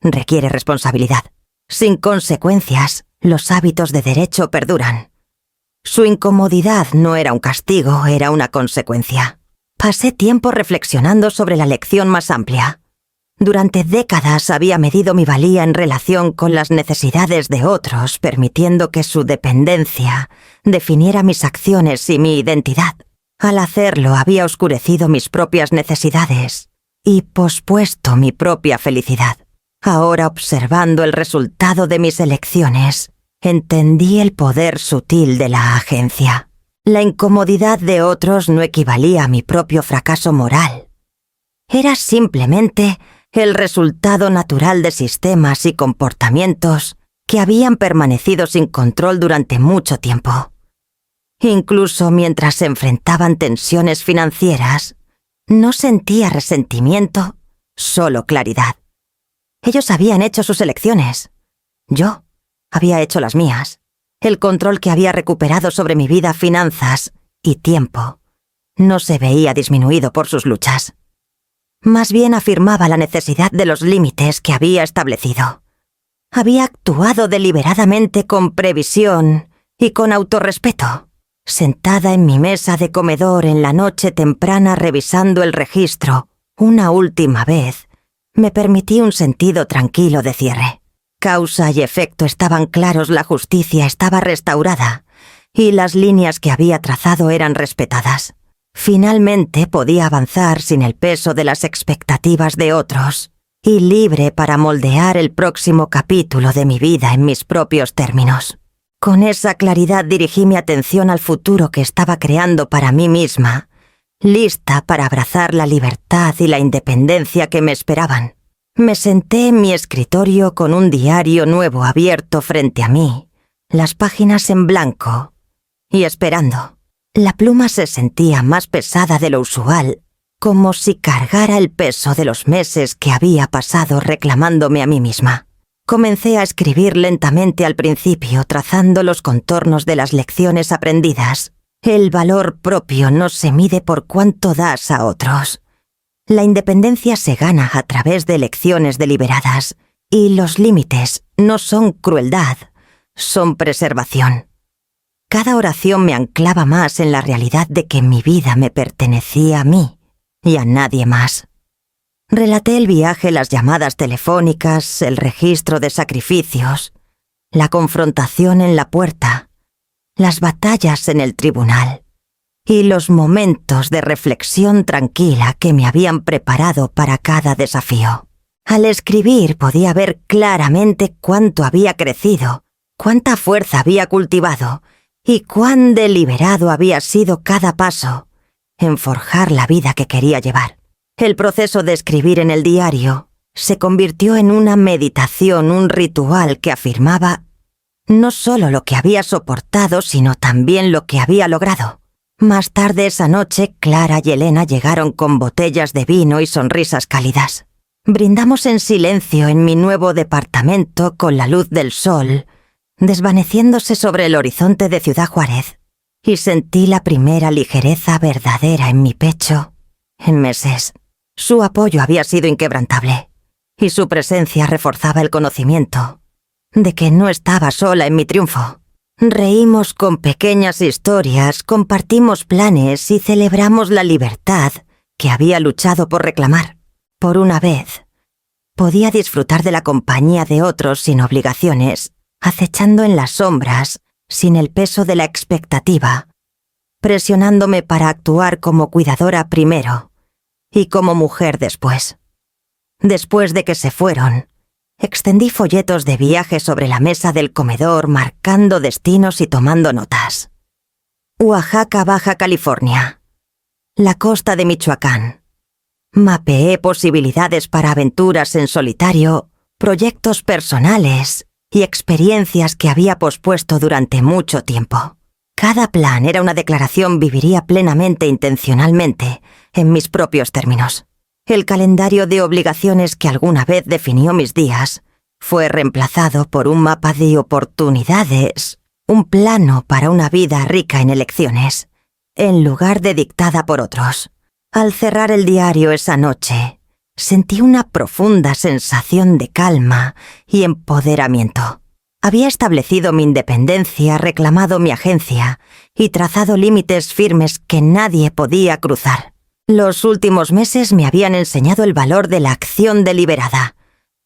requiere responsabilidad. Sin consecuencias, los hábitos de derecho perduran. Su incomodidad no era un castigo, era una consecuencia. Pasé tiempo reflexionando sobre la lección más amplia. Durante décadas había medido mi valía en relación con las necesidades de otros, permitiendo que su dependencia definiera mis acciones y mi identidad. Al hacerlo, había oscurecido mis propias necesidades y pospuesto mi propia felicidad. Ahora, observando el resultado de mis elecciones, entendí el poder sutil de la agencia. La incomodidad de otros no equivalía a mi propio fracaso moral. Era simplemente el resultado natural de sistemas y comportamientos que habían permanecido sin control durante mucho tiempo. Incluso mientras se enfrentaban tensiones financieras, no sentía resentimiento, solo claridad. Ellos habían hecho sus elecciones. Yo había hecho las mías. El control que había recuperado sobre mi vida, finanzas y tiempo no se veía disminuido por sus luchas. Más bien afirmaba la necesidad de los límites que había establecido. Había actuado deliberadamente con previsión y con autorrespeto. Sentada en mi mesa de comedor en la noche temprana revisando el registro, una última vez, me permití un sentido tranquilo de cierre. Causa y efecto estaban claros, la justicia estaba restaurada y las líneas que había trazado eran respetadas. Finalmente podía avanzar sin el peso de las expectativas de otros y libre para moldear el próximo capítulo de mi vida en mis propios términos. Con esa claridad dirigí mi atención al futuro que estaba creando para mí misma, lista para abrazar la libertad y la independencia que me esperaban. Me senté en mi escritorio con un diario nuevo abierto frente a mí, las páginas en blanco, y esperando. La pluma se sentía más pesada de lo usual, como si cargara el peso de los meses que había pasado reclamándome a mí misma. Comencé a escribir lentamente al principio, trazando los contornos de las lecciones aprendidas. El valor propio no se mide por cuánto das a otros. La independencia se gana a través de elecciones deliberadas, y los límites no son crueldad, son preservación. Cada oración me anclaba más en la realidad de que mi vida me pertenecía a mí y a nadie más. Relaté el viaje, las llamadas telefónicas, el registro de sacrificios, la confrontación en la puerta, las batallas en el tribunal y los momentos de reflexión tranquila que me habían preparado para cada desafío. Al escribir podía ver claramente cuánto había crecido, cuánta fuerza había cultivado y cuán deliberado había sido cada paso en forjar la vida que quería llevar. El proceso de escribir en el diario se convirtió en una meditación, un ritual que afirmaba no solo lo que había soportado, sino también lo que había logrado. Más tarde esa noche, Clara y Elena llegaron con botellas de vino y sonrisas cálidas. Brindamos en silencio en mi nuevo departamento con la luz del sol, desvaneciéndose sobre el horizonte de Ciudad Juárez, y sentí la primera ligereza verdadera en mi pecho en meses. Su apoyo había sido inquebrantable, y su presencia reforzaba el conocimiento de que no estaba sola en mi triunfo. Reímos con pequeñas historias, compartimos planes y celebramos la libertad que había luchado por reclamar. Por una vez, podía disfrutar de la compañía de otros sin obligaciones, acechando en las sombras, sin el peso de la expectativa, presionándome para actuar como cuidadora primero y como mujer después. Después de que se fueron, extendí folletos de viaje sobre la mesa del comedor, marcando destinos y tomando notas. Oaxaca, Baja California. La costa de Michoacán. Mapeé posibilidades para aventuras en solitario, proyectos personales y experiencias que había pospuesto durante mucho tiempo. Cada plan era una declaración, viviría plenamente, intencionalmente, en mis propios términos. El calendario de obligaciones que alguna vez definió mis días fue reemplazado por un mapa de oportunidades, un plano para una vida rica en elecciones, en lugar de dictada por otros. Al cerrar el diario esa noche, sentí una profunda sensación de calma y empoderamiento. Había establecido mi independencia, reclamado mi agencia y trazado límites firmes que nadie podía cruzar. Los últimos meses me habían enseñado el valor de la acción deliberada,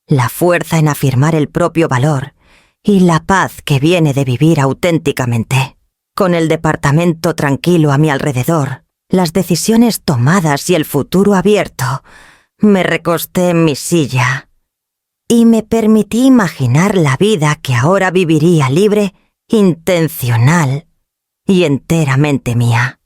la fuerza en afirmar el propio valor y la paz que viene de vivir auténticamente. Con el departamento tranquilo a mi alrededor, las decisiones tomadas y el futuro abierto, me recosté en mi silla y me permití imaginar la vida que ahora viviría libre, intencional y enteramente mía.